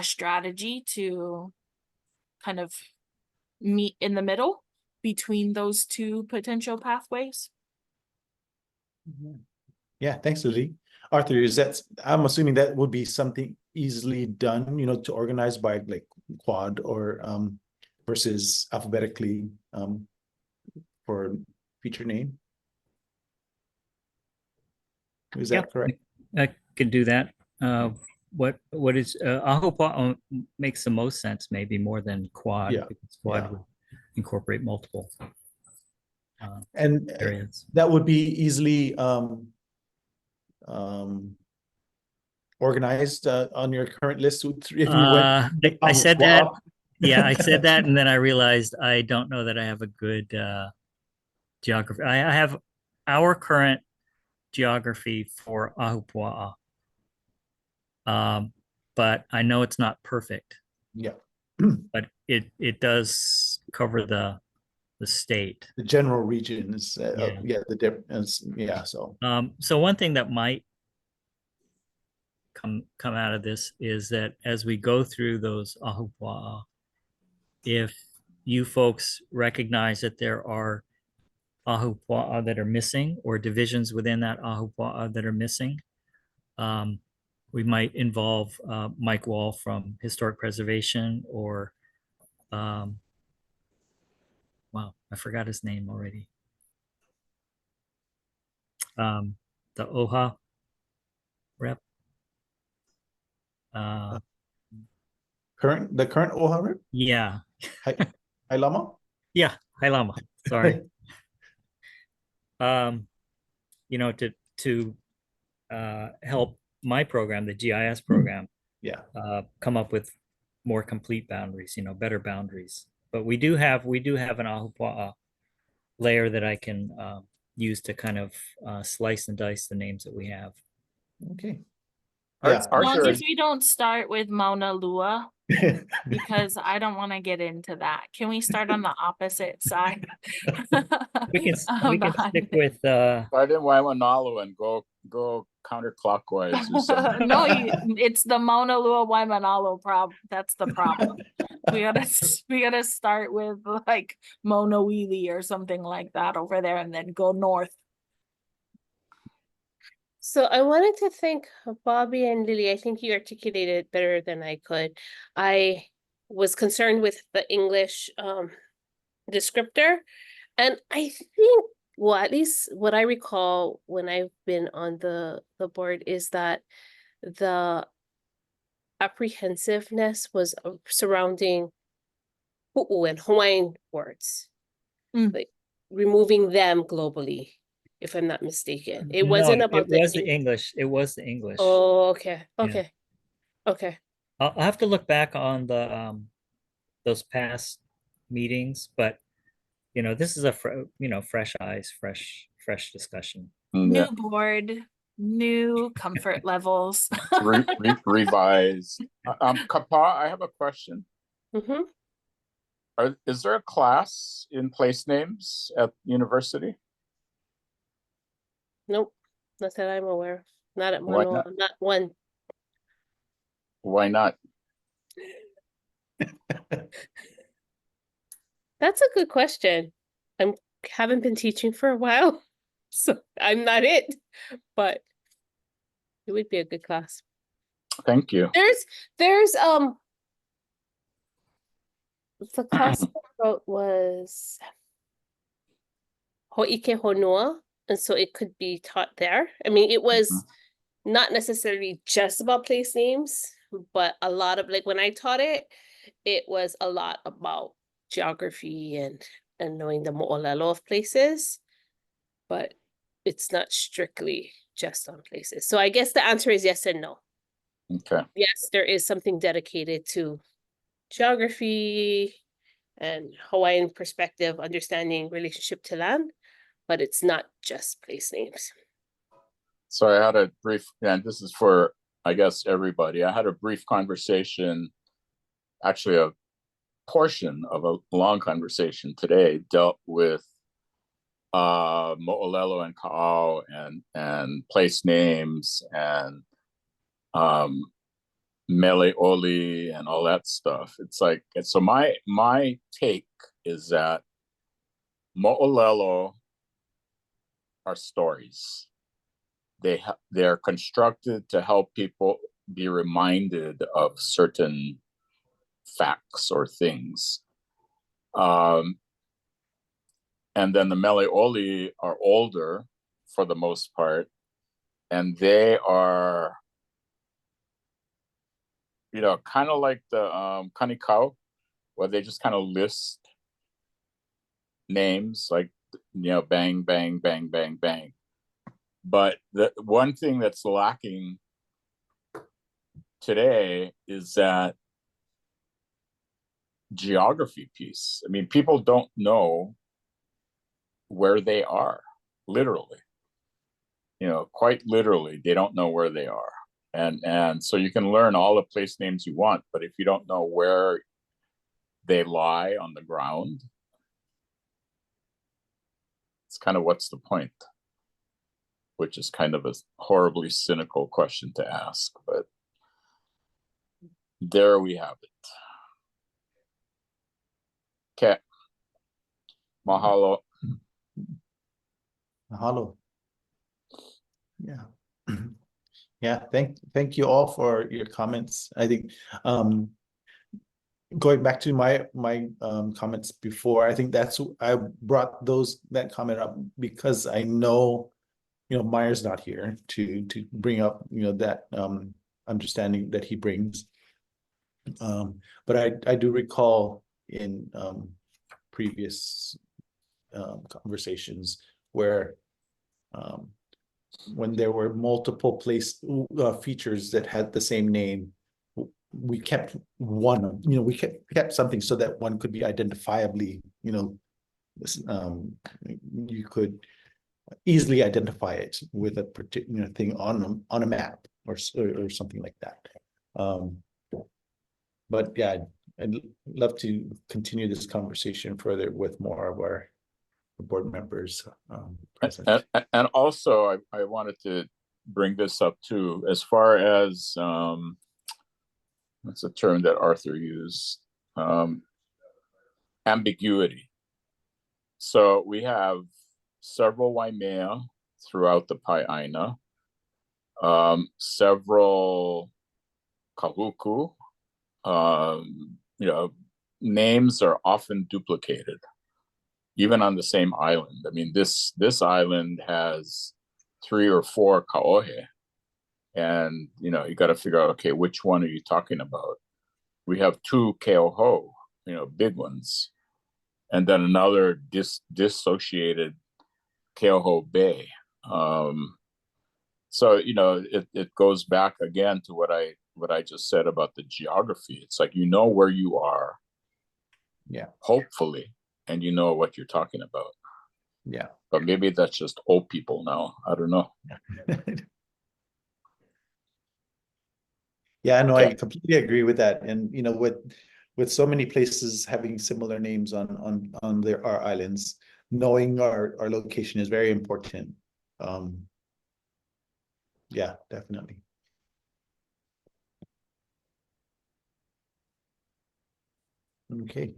strategy to kind of meet in the middle between those two potential pathways. Yeah, thanks, Lily. Arthur, I'm assuming that would be something easily done, to organize by quad or versus alphabetically for feature name. Is that correct? I could do that. What is ahupua'a makes the most sense, maybe more than quad, because quad would incorporate multiple and areas. That would be easily organized on your current list if you went. I said that. Yeah, I said that, and then I realized I don't know that I have a good geography. I have our current geography for ahupua'a. But I know it's not perfect. Yeah. But it does cover the state. The general regions, the difference, so. So one thing that might come out of this is that as we go through those ahupua'a, if you folks recognize that there are ahupua'a that are missing, or divisions within that ahupua'a that are missing, we might involve Mike Wall from Historic Preservation, or wow, I forgot his name already. The OHA rep. The current OHA rep? Yeah, Hi Lama? yeah, Hailama. Sorry. You know, to help my program, the GIS program, Yeah. come up with more complete boundaries, you know, better boundaries. But we do have an ahupua'a layer that I can use to kind of slice and dice the names that we have. Okay. Ar- Yeah. As long Arthur, as we don't start with Mauna Lua, because I don't want to get into that. Can we start on the opposite side? We can Behind stick it. with start in Waimanalo and go counterclockwise or something. No, it's the Mauna Lua Waimanalo problem. That's the problem. We gotta start with like Mauna Wili or something like that over there, and then go north. So I wanted to thank Bobby and Lily. I think you articulated it better than I could. I was concerned with the English descriptor, and I think, well, at least what I recall when I've been on the board is that the apprehensiveness was surrounding Hu'u and Hawaiian words, Mm. like removing them globally, if I'm not mistaken. It no, wasn't about it was the English. It was the English. Oh, okay, Yeah. okay, okay. I'll have to look back on the those past meetings, but you know, this is a fresh eyes, fresh discussion. Yeah. New board, new comfort levels. Revised. Kapa, I have a question. Mm-hmm. Is there a class in place names at university? Nope, not that I'm aware of. Not at Why Manoa, not? not one. Why not? That's a good question. I haven't been teaching for a while, so I'm not it, but it would be a good class. Thank you. There's the class I wrote was Ho'ike Honua, and so it could be taught there. I mean, it was not necessarily just about place names, but a lot of, like, when I taught it, it was a lot about geography and knowing the mo'olelo of places, but it's not strictly just on places. So I guess the answer is yes and no. Okay. Yes, there is something dedicated to geography and Hawaiian perspective, understanding relationship to land, but it's not just place names. So I had a brief, and this is for, I guess, everybody. I had a brief conversation, actually a portion of a long conversation today dealt with mo'olelo and ka'au and place names and mele oli and all that stuff. It's like, and so my take is that mo'olelo are stories. They're constructed to help people be reminded of certain facts or things. And then the mele oli are older for the most part, and they are, you know, kind of like the kanikau, where they just kind of list names like, you know, bang, bang, bang, bang, bang. But the one thing that's lacking today is that geography piece. I mean, people don't know where they are, literally. You know, quite literally, they don't know where they are. And so you can learn all the place names you want, but if you don't know where they lie on the ground, it's kind of, what's the point? Which is kind of a horribly cynical question to ask, but there we have it. Okay. Mahalo. Mahalo. Yeah. Yeah, thank you all for your comments. I think going back to my comments before, I think I brought that comment up because I know, Meyer's not here to bring up, that understanding that he brings. But I do recall in previous conversations where when there were multiple features that had the same name, we kept one, we kept something so that one could be identifiably, you could easily identify it with a particular thing on a map or something like that. But yeah, I'd love to continue this conversation further with more of our board members present. And also, I wanted to bring this up too, as far as that's a term that Arthur used, ambiguity. So we have several Waimea throughout the Pai'aina, several Kahuku. Names are often duplicated, even on the same island. I mean, this island has 3 or 4 kaohe, and you got to figure out, okay, which one are you talking about? We have 2 keoho, big ones, and then another dissociated keoho bay. So it goes back again to what I just said about the geography. It's like where you are, yeah, hopefully, and what you're talking about. Yeah, but maybe that's just old people now. I don't know. Yeah, no, Okay. I completely agree with that. And with so many places having similar names on our islands, knowing our location is very important. Yeah, definitely. Okay,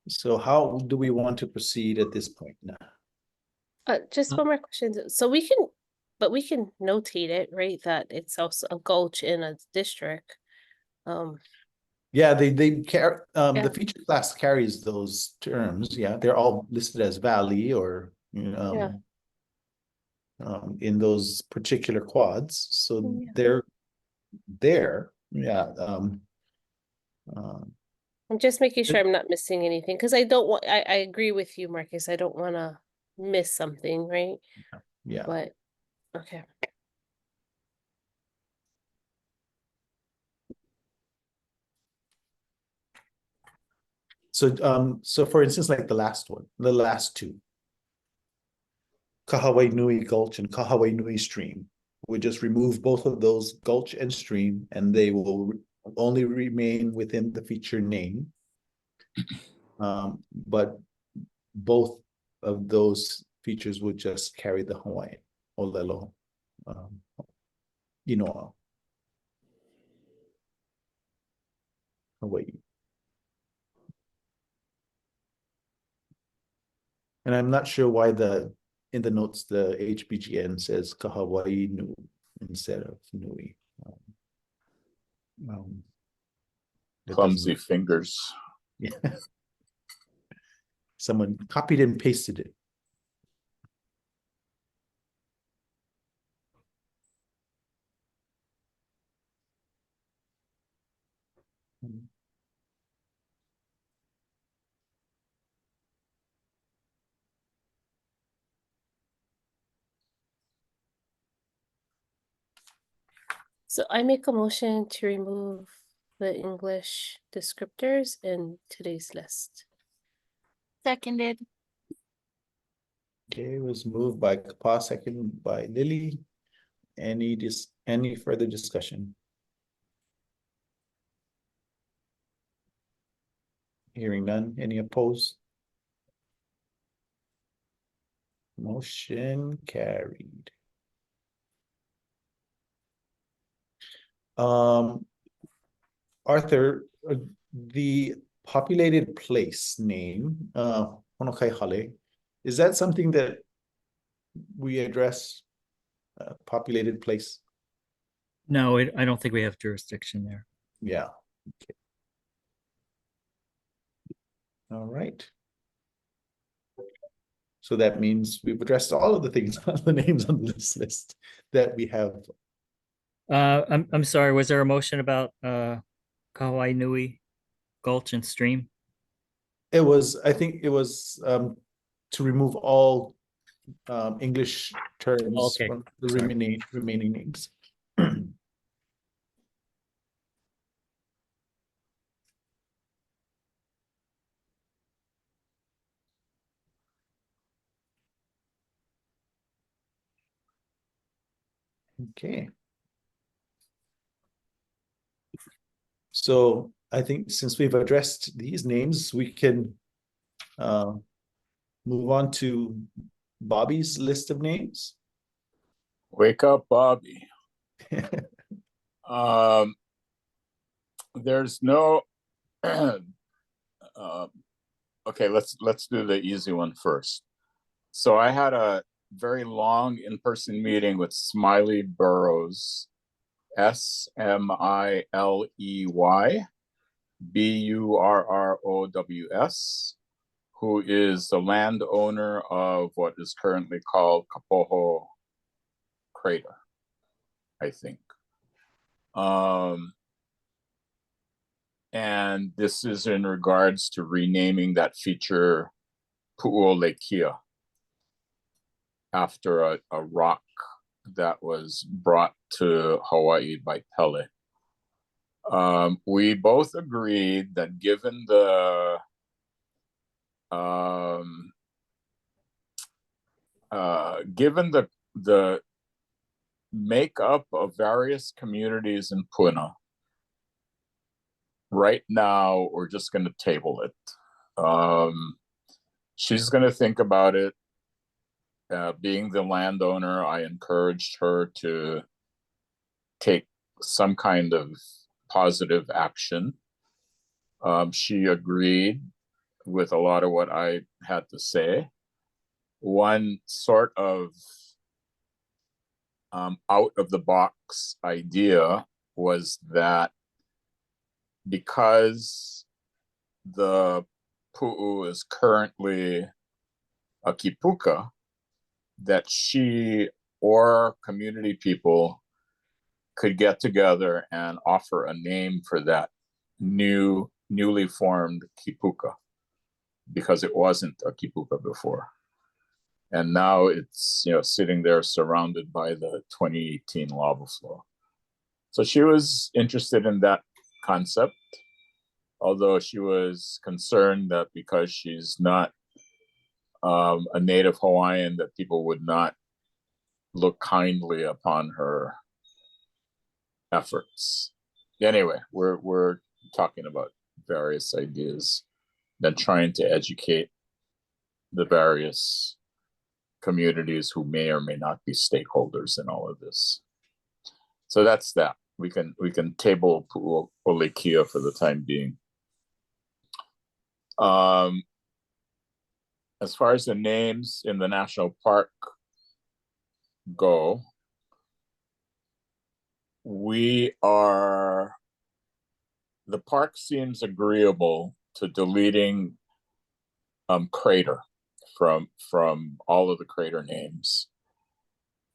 so how do we want to proceed at this point now? Just one more question. So we can notate it, right? That it's also a gulch in a district. Yeah, they carry Yeah. the feature class carries those terms. Yeah, they're all listed as valley or Yeah. In those particular quads. So Yeah. they're there. Yeah. I'm just making sure I'm not missing anything because I don't want. I agree with you, Marcus. I don't want to miss something, right? Yeah. But okay. So for instance, like the last two, Kahawai Nui Gulch and Kahawai Nui Stream, we just remove both of those, gulch and stream, and they will only remain within the feature name. But both of those features would just carry the Hawaiian Olelo, Hawaii. And I'm not sure why in the notes the HBGN says Kahawai Nu instead of Nui. Clumsy fingers. Yeah. Someone copied and pasted it. So I make a motion to remove the English descriptors in today's list. Seconded. Okay, it was moved by Kapa, second by Lily. Any further discussion? Hearing none. Any opposed? Motion carried. Arthur, populated place name, Honokaihale, is that something that we address? Populated place? No, I don't think we have jurisdiction there. Yeah. Okay. All right. So that means we've addressed all of the things, the names on this list that we have. I'm sorry, was there a motion about Kauai Nui Gulch and Stream? It was, I think it was to remove all English terms Okay, from the sorry. remaining names. Okay. So I think since we've addressed these names, we can move on to Bobby's list of names. Wake up, Bobby. There's no okay, let's do the easy one first. So I had a very long in-person meeting with Smiley Burrows, Smiley Burrows, who is the landowner of what is currently called Kapoho Crater, I think. And this is in regards to renaming that feature Pu'ulekia after a rock that was brought to Hawaii by Pele. We both agreed that given the makeup of various communities in Puna, right now we're just going to table it. She's going to think about it. Being the landowner, I encouraged her to take some kind of positive action. She agreed with a lot of what I had to say. One sort of out of the box idea was that because the pu'u is currently a kipuka, that she or community people could get together and offer a name for that newly formed kipuka, because it wasn't a kipuka before. And now it's, sitting there surrounded by the 2018 lava flow. So she was interested in that concept, although she was concerned that because she's not a native Hawaiian, that people would not look kindly upon her efforts. Anyway, we're talking about various ideas, then trying to educate the various communities who may or may not be stakeholders in all of this. So that's that. We can table Pu'ulekia for the time being. As far as the names in the national park go, the park seems agreeable to deleting crater from all of the crater names,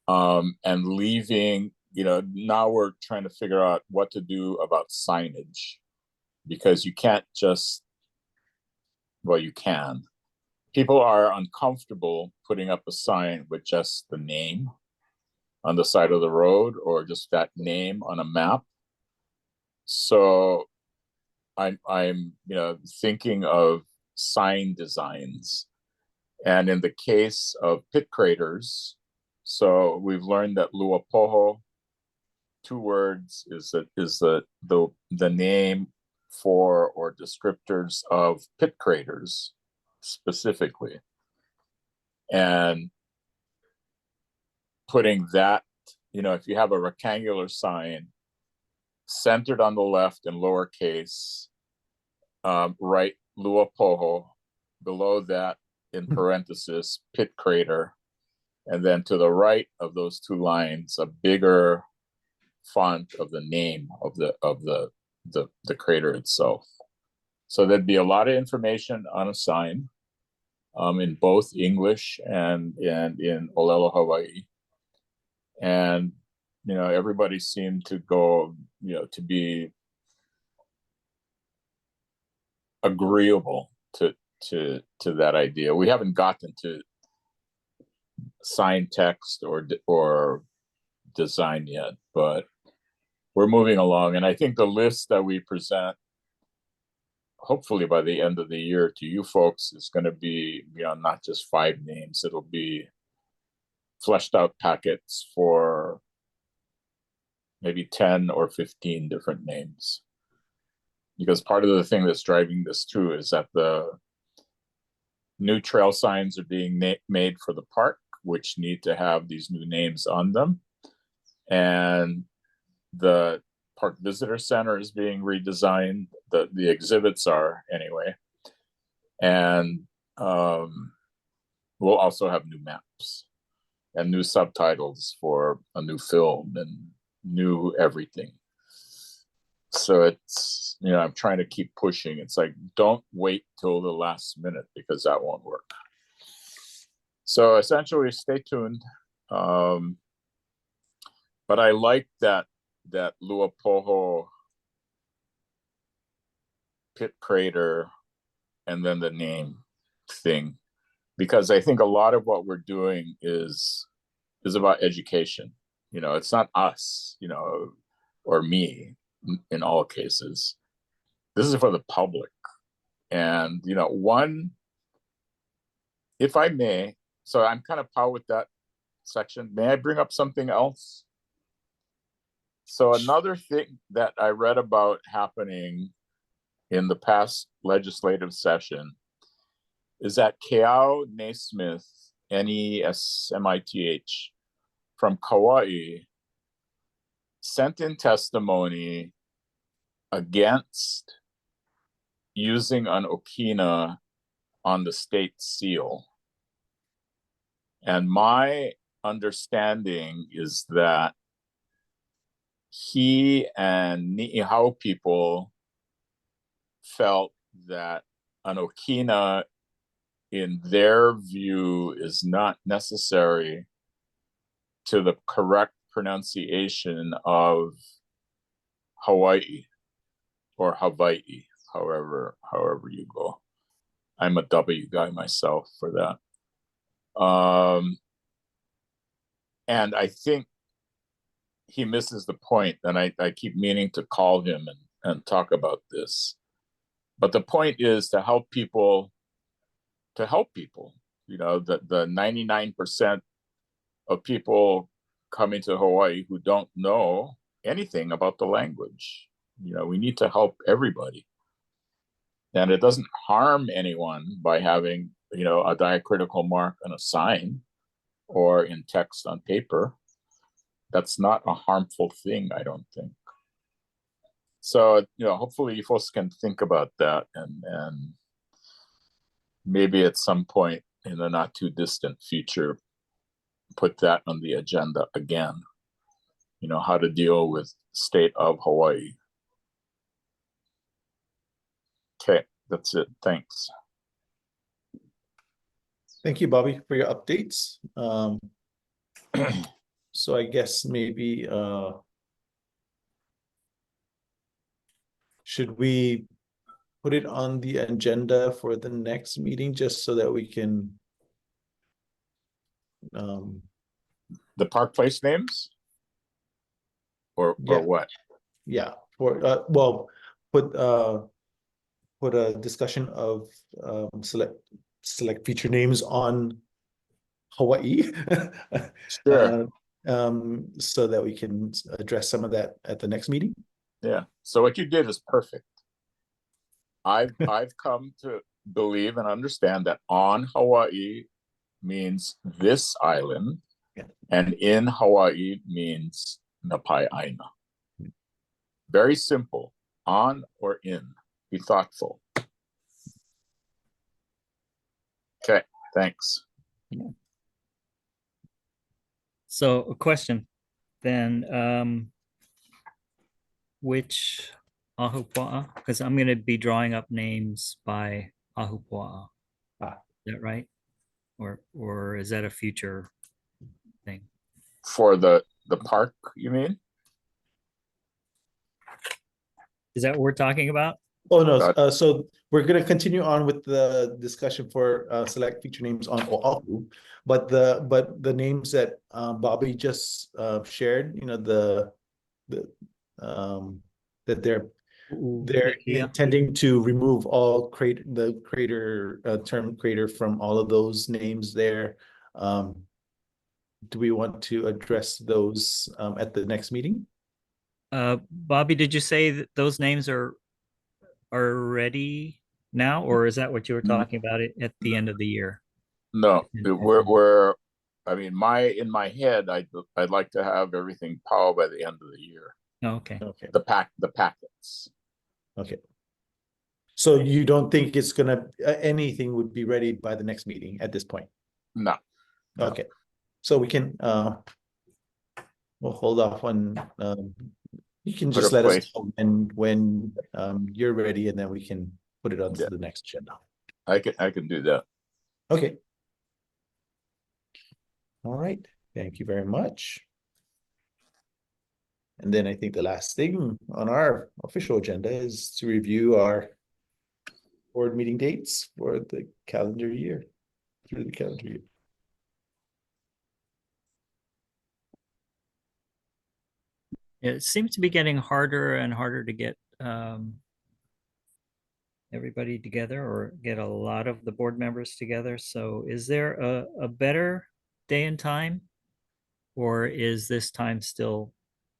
and leaving, now we're trying to figure out what to do about signage, because you can't just, well, you can. People are uncomfortable putting up a sign with just the name on the side of the road or just that name on a map. So I'm thinking of sign designs. And in the case of pit craters, so we've learned that Luapoho, 2 words, is the name for or descriptors of pit craters specifically. And putting that, if you have a rectangular sign centered on the left in lowercase, right, Luapoho. Below that, in parenthesis, pit crater. And then to the right of those two lines, a bigger font of the name of the crater itself. So there'd be a lot of information on a sign, in both English and in Olelo, Hawaii. And, you know, everybody seemed to go, you know, to be agreeable to that idea. We haven't gotten to sign text or design yet, but we're moving along. And I think the list that we present, hopefully by the end of the year to you folks, is going to be, you know, not just 5 names. It'll be fleshed out packets for maybe 10 or 15 different names. Because part of the thing that's driving this too is that the new trail signs are being made for the park, which need to have these new names on them. And the Park Visitor Center is being redesigned. The exhibits are anyway. And we'll also have new maps and new subtitles for a new film and new everything. So it's, you know, I'm trying to keep pushing. It's like, don't wait till the last minute, because that won't work. So essentially, stay tuned. But I like that Luapoho pit crater and then the name thing, because I think a lot of what we're doing is about education. You know, it's not us, you know, or me in all cases. This is for the public. And, you know, if I may, so I'm kind of pow with that section. May I bring up something else? So another thing that I read about happening in the past legislative session is that Keao Naismith, Nesmith, from Kauai, sent in testimony against using an okina on the state seal. And my understanding is that he and Ni'ihau people felt that an okina, in their view, is not necessary to the correct pronunciation of Hawaii or Hawaii, however you go. I'm a W guy myself for that. And I think he misses the point, and I keep meaning to call him and talk about this. But the point is to help people, you know, the 99% of people coming to Hawaii who don't know anything about the language. You know, we need to help everybody. And it doesn't harm anyone by having, you know, a diacritical mark on a sign or in text on paper. That's not a harmful thing, I don't think. So, you know, hopefully you folks can think about that and maybe at some point in the not too distant future, put that on the agenda again. You know, how to deal with state of Hawaii. Okay, that's it. Thanks. Thank you, Bobby, for your updates. So I guess maybe should we put it on the agenda for the next meeting just so that we can the Park Place names? Or Yeah. what? yeah, for well, put a discussion of select feature names on Hawaii. Sure. So that we can address some of that at the next meeting. Yeah. So what you did is perfect. I've come to believe and understand that on Hawaii means this island, Yeah. and in Hawaii means Napai Aina. Very simple, on or in. be thoughtful. Okay, thanks. So a question then, which ahupua'a? Because I'm going to be drawing up names by ahupua'a. Ah. Is that right? Or is that a future thing? For the park, you mean? Is that what we're talking about? Oh, no, Got so we're gonna continue on with the discussion for select feature names on Oʻahu. But the names that Bobby just shared, you know, that they're Yeah. intending to remove all crater term crater from all of those names there. Do we want to address those at the next meeting? Bobby, did you say that those names are ready now, or is that what you were talking about at the end of the year? No, I mean, in my head, I'd like to have everything POW by the end of the year. Okay. Okay, The packets. okay. So you don't think it's gonna, anything would be ready by the next meeting at this point? No. No. Okay, so we can, we'll hold off on, you can Put just a let us place. know when you're ready, and then we can put it onto Yeah. the next agenda. I can do that. Okay. All right, thank you very much. And then I think the last thing on our official agenda is to review our board meeting dates for the calendar year, through the calendar year. It seems to be getting harder and harder to get everybody together or get a lot of the board members together. So is there a better day and time, or is this time still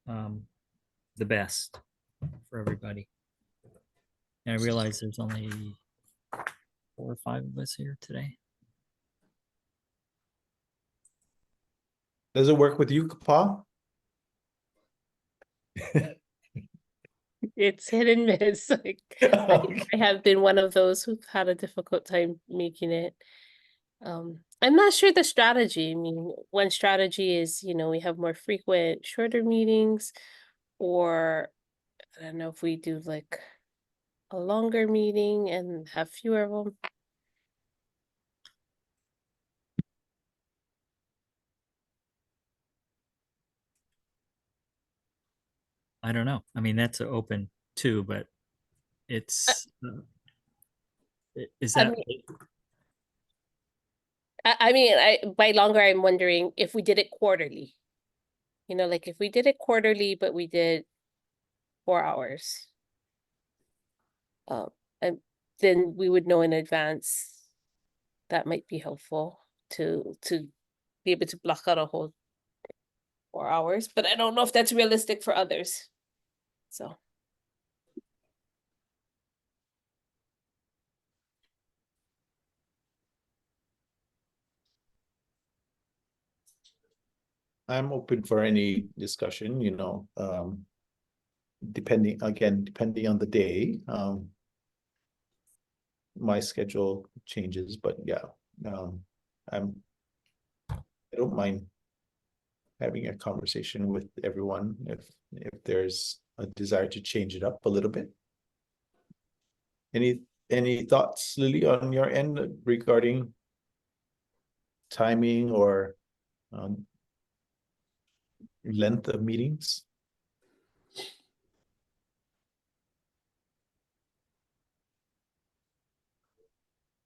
the best for everybody? And I realize there's only 4 or 5 of us here today. Does it work with you, Pa? It's hit and miss. Like I have been one of those who've had a difficult time making it. I'm not sure the strategy. I mean, one strategy is, we have more frequent, shorter meetings, or I don't know if we do like a longer meeting and have fewer of them. I don't know. I mean, that's open too, but it's is I that mean, I mean, by longer, I'm wondering if we did it quarterly. Like if we did it quarterly, but we did 4 hours. And then we would know in advance. That might be helpful to be able to block out a whole 4 hours, but I don't know if that's realistic for others. So I'm open for any discussion, depending on the day. My schedule changes, but yeah, I don't mind having a conversation with everyone if there's a desire to change it up a little bit. Any thoughts, Lily, on your end regarding timing or length of meetings?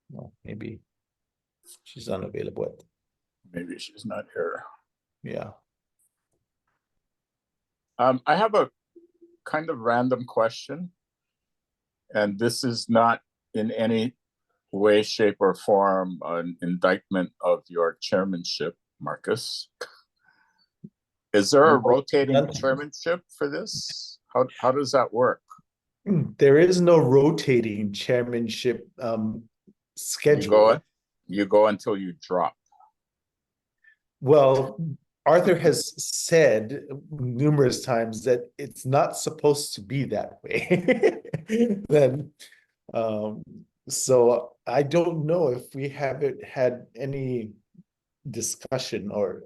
Well, maybe she's unavailable. Maybe she's not here. Yeah. I have a kind of random question, and this is not in any way, shape, or form an indictment of your chairmanship, Marcus. Is there a rotating chairmanship for this? How does that work? There is no rotating chairmanship schedule. You go until you drop. Well, Arthur has said numerous times that it's not supposed to be that way. then, so I don't know if we haven't had any discussion or,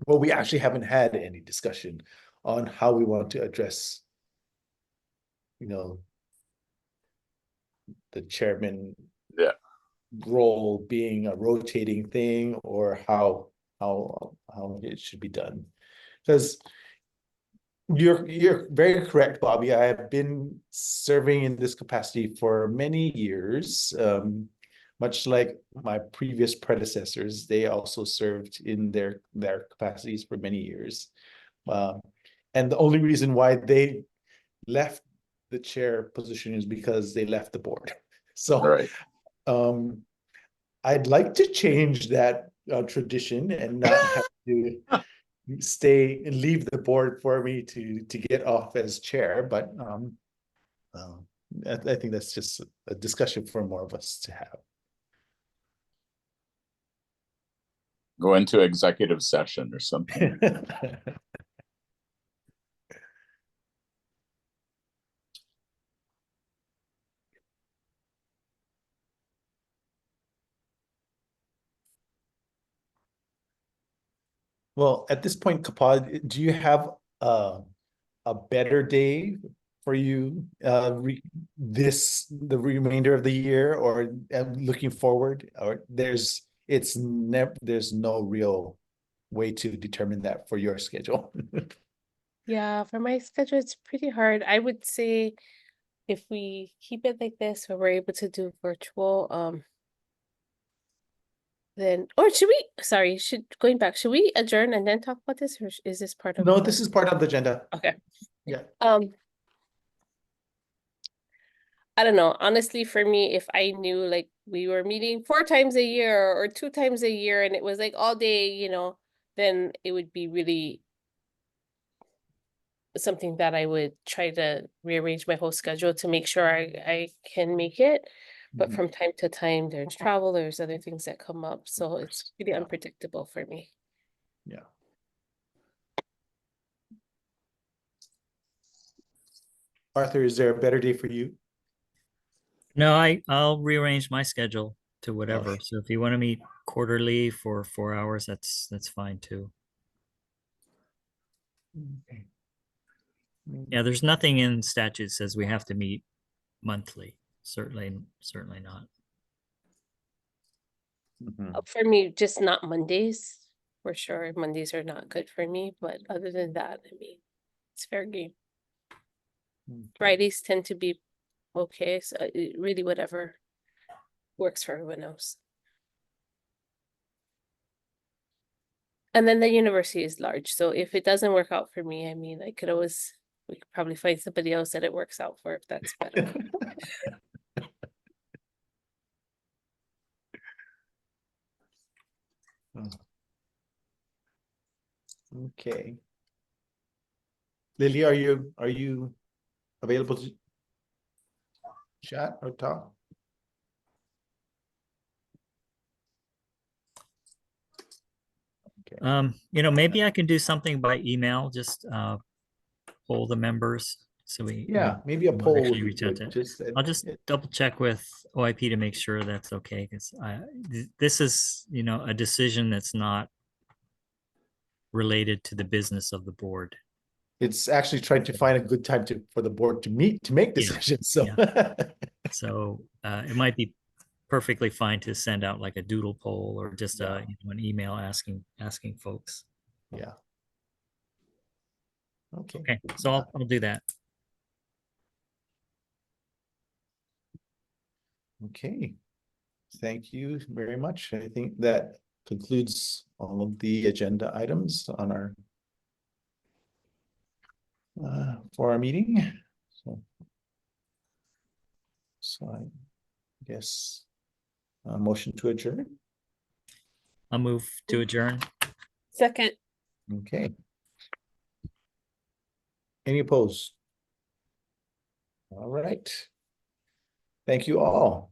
well, we actually haven't had any discussion on how we want to address, you know, the chairman Yeah. role being a rotating thing, or how it should be done. Because you're very correct, Bobby. I have been serving in this capacity for many years. Much like my previous predecessors, they also served in their capacities for many years. And the only reason why they left the chair position is because they left the board. So Right. I'd like to change that tradition and not have to stay and leave the board for me to get off as chair, but I think that's just a discussion for more of us to have. Go into executive session or something. Well, at this point, Kapad, do you have a better day for you the remainder of the year, or looking forward, or there's no real way to determine that for your schedule? Yeah, for my schedule, it's pretty hard. I would say if we keep it like this, where we're able to do virtual, then, or should we, going back, should we adjourn and then talk about this, or is this part of? No, this is part of the agenda. Okay. Yeah. I don't know. Honestly, for me, if I knew like we were meeting 4 times a year or 2 times a year and it was like all day, then it would be really something that I would try to rearrange my whole schedule to make sure I can make it. But Mhm. from time to time, there's travel, there's other things that come up. So it's really unpredictable for me. Yeah. Arthur, is there a better day for you? No, I'll rearrange my schedule to whatever. So if you want to meet quarterly for 4 hours, that's fine too. Okay. Yeah, there's nothing in statute says we have to meet monthly. Certainly not. Mhm. For me, just not Mondays, for sure. Mondays are not good for me, but other than that, I mean, it's fair game. Okay. Fridays tend to be okay, so really whatever works for everyone else. And then the university is large, so if it doesn't work out for me, I mean, we could probably find somebody else that it works out for if that's better. Okay. Lily, are you available to chat or talk? Okay. Maybe I can do something by email, just poll the members. So Yeah, maybe a might poll actually would be reach out good. to- I'll just double check with OIP to make sure that's okay, because this is, a decision that's not related to the business of the board. It's actually trying to find a good time for the board to meet to make decisions. So So it might be perfectly fine to send out like a doodle poll or just Yeah. an email asking folks. yeah. Okay. Okay, so I'll do that. Okay. Thank you very much. I think that concludes all of the agenda items on our for our meeting. So I guess a motion to adjourn. I'll move to adjourn. Second. Okay. Any opposed? All right. Thank you all.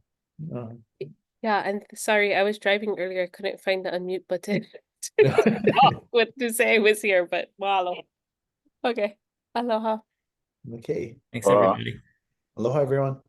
Yeah, and sorry, I was driving earlier. I couldn't find the unmute button. What to say I was here, but mahalo. Okay. Aloha. Okay. Thanks, everybody. Aloha, everyone.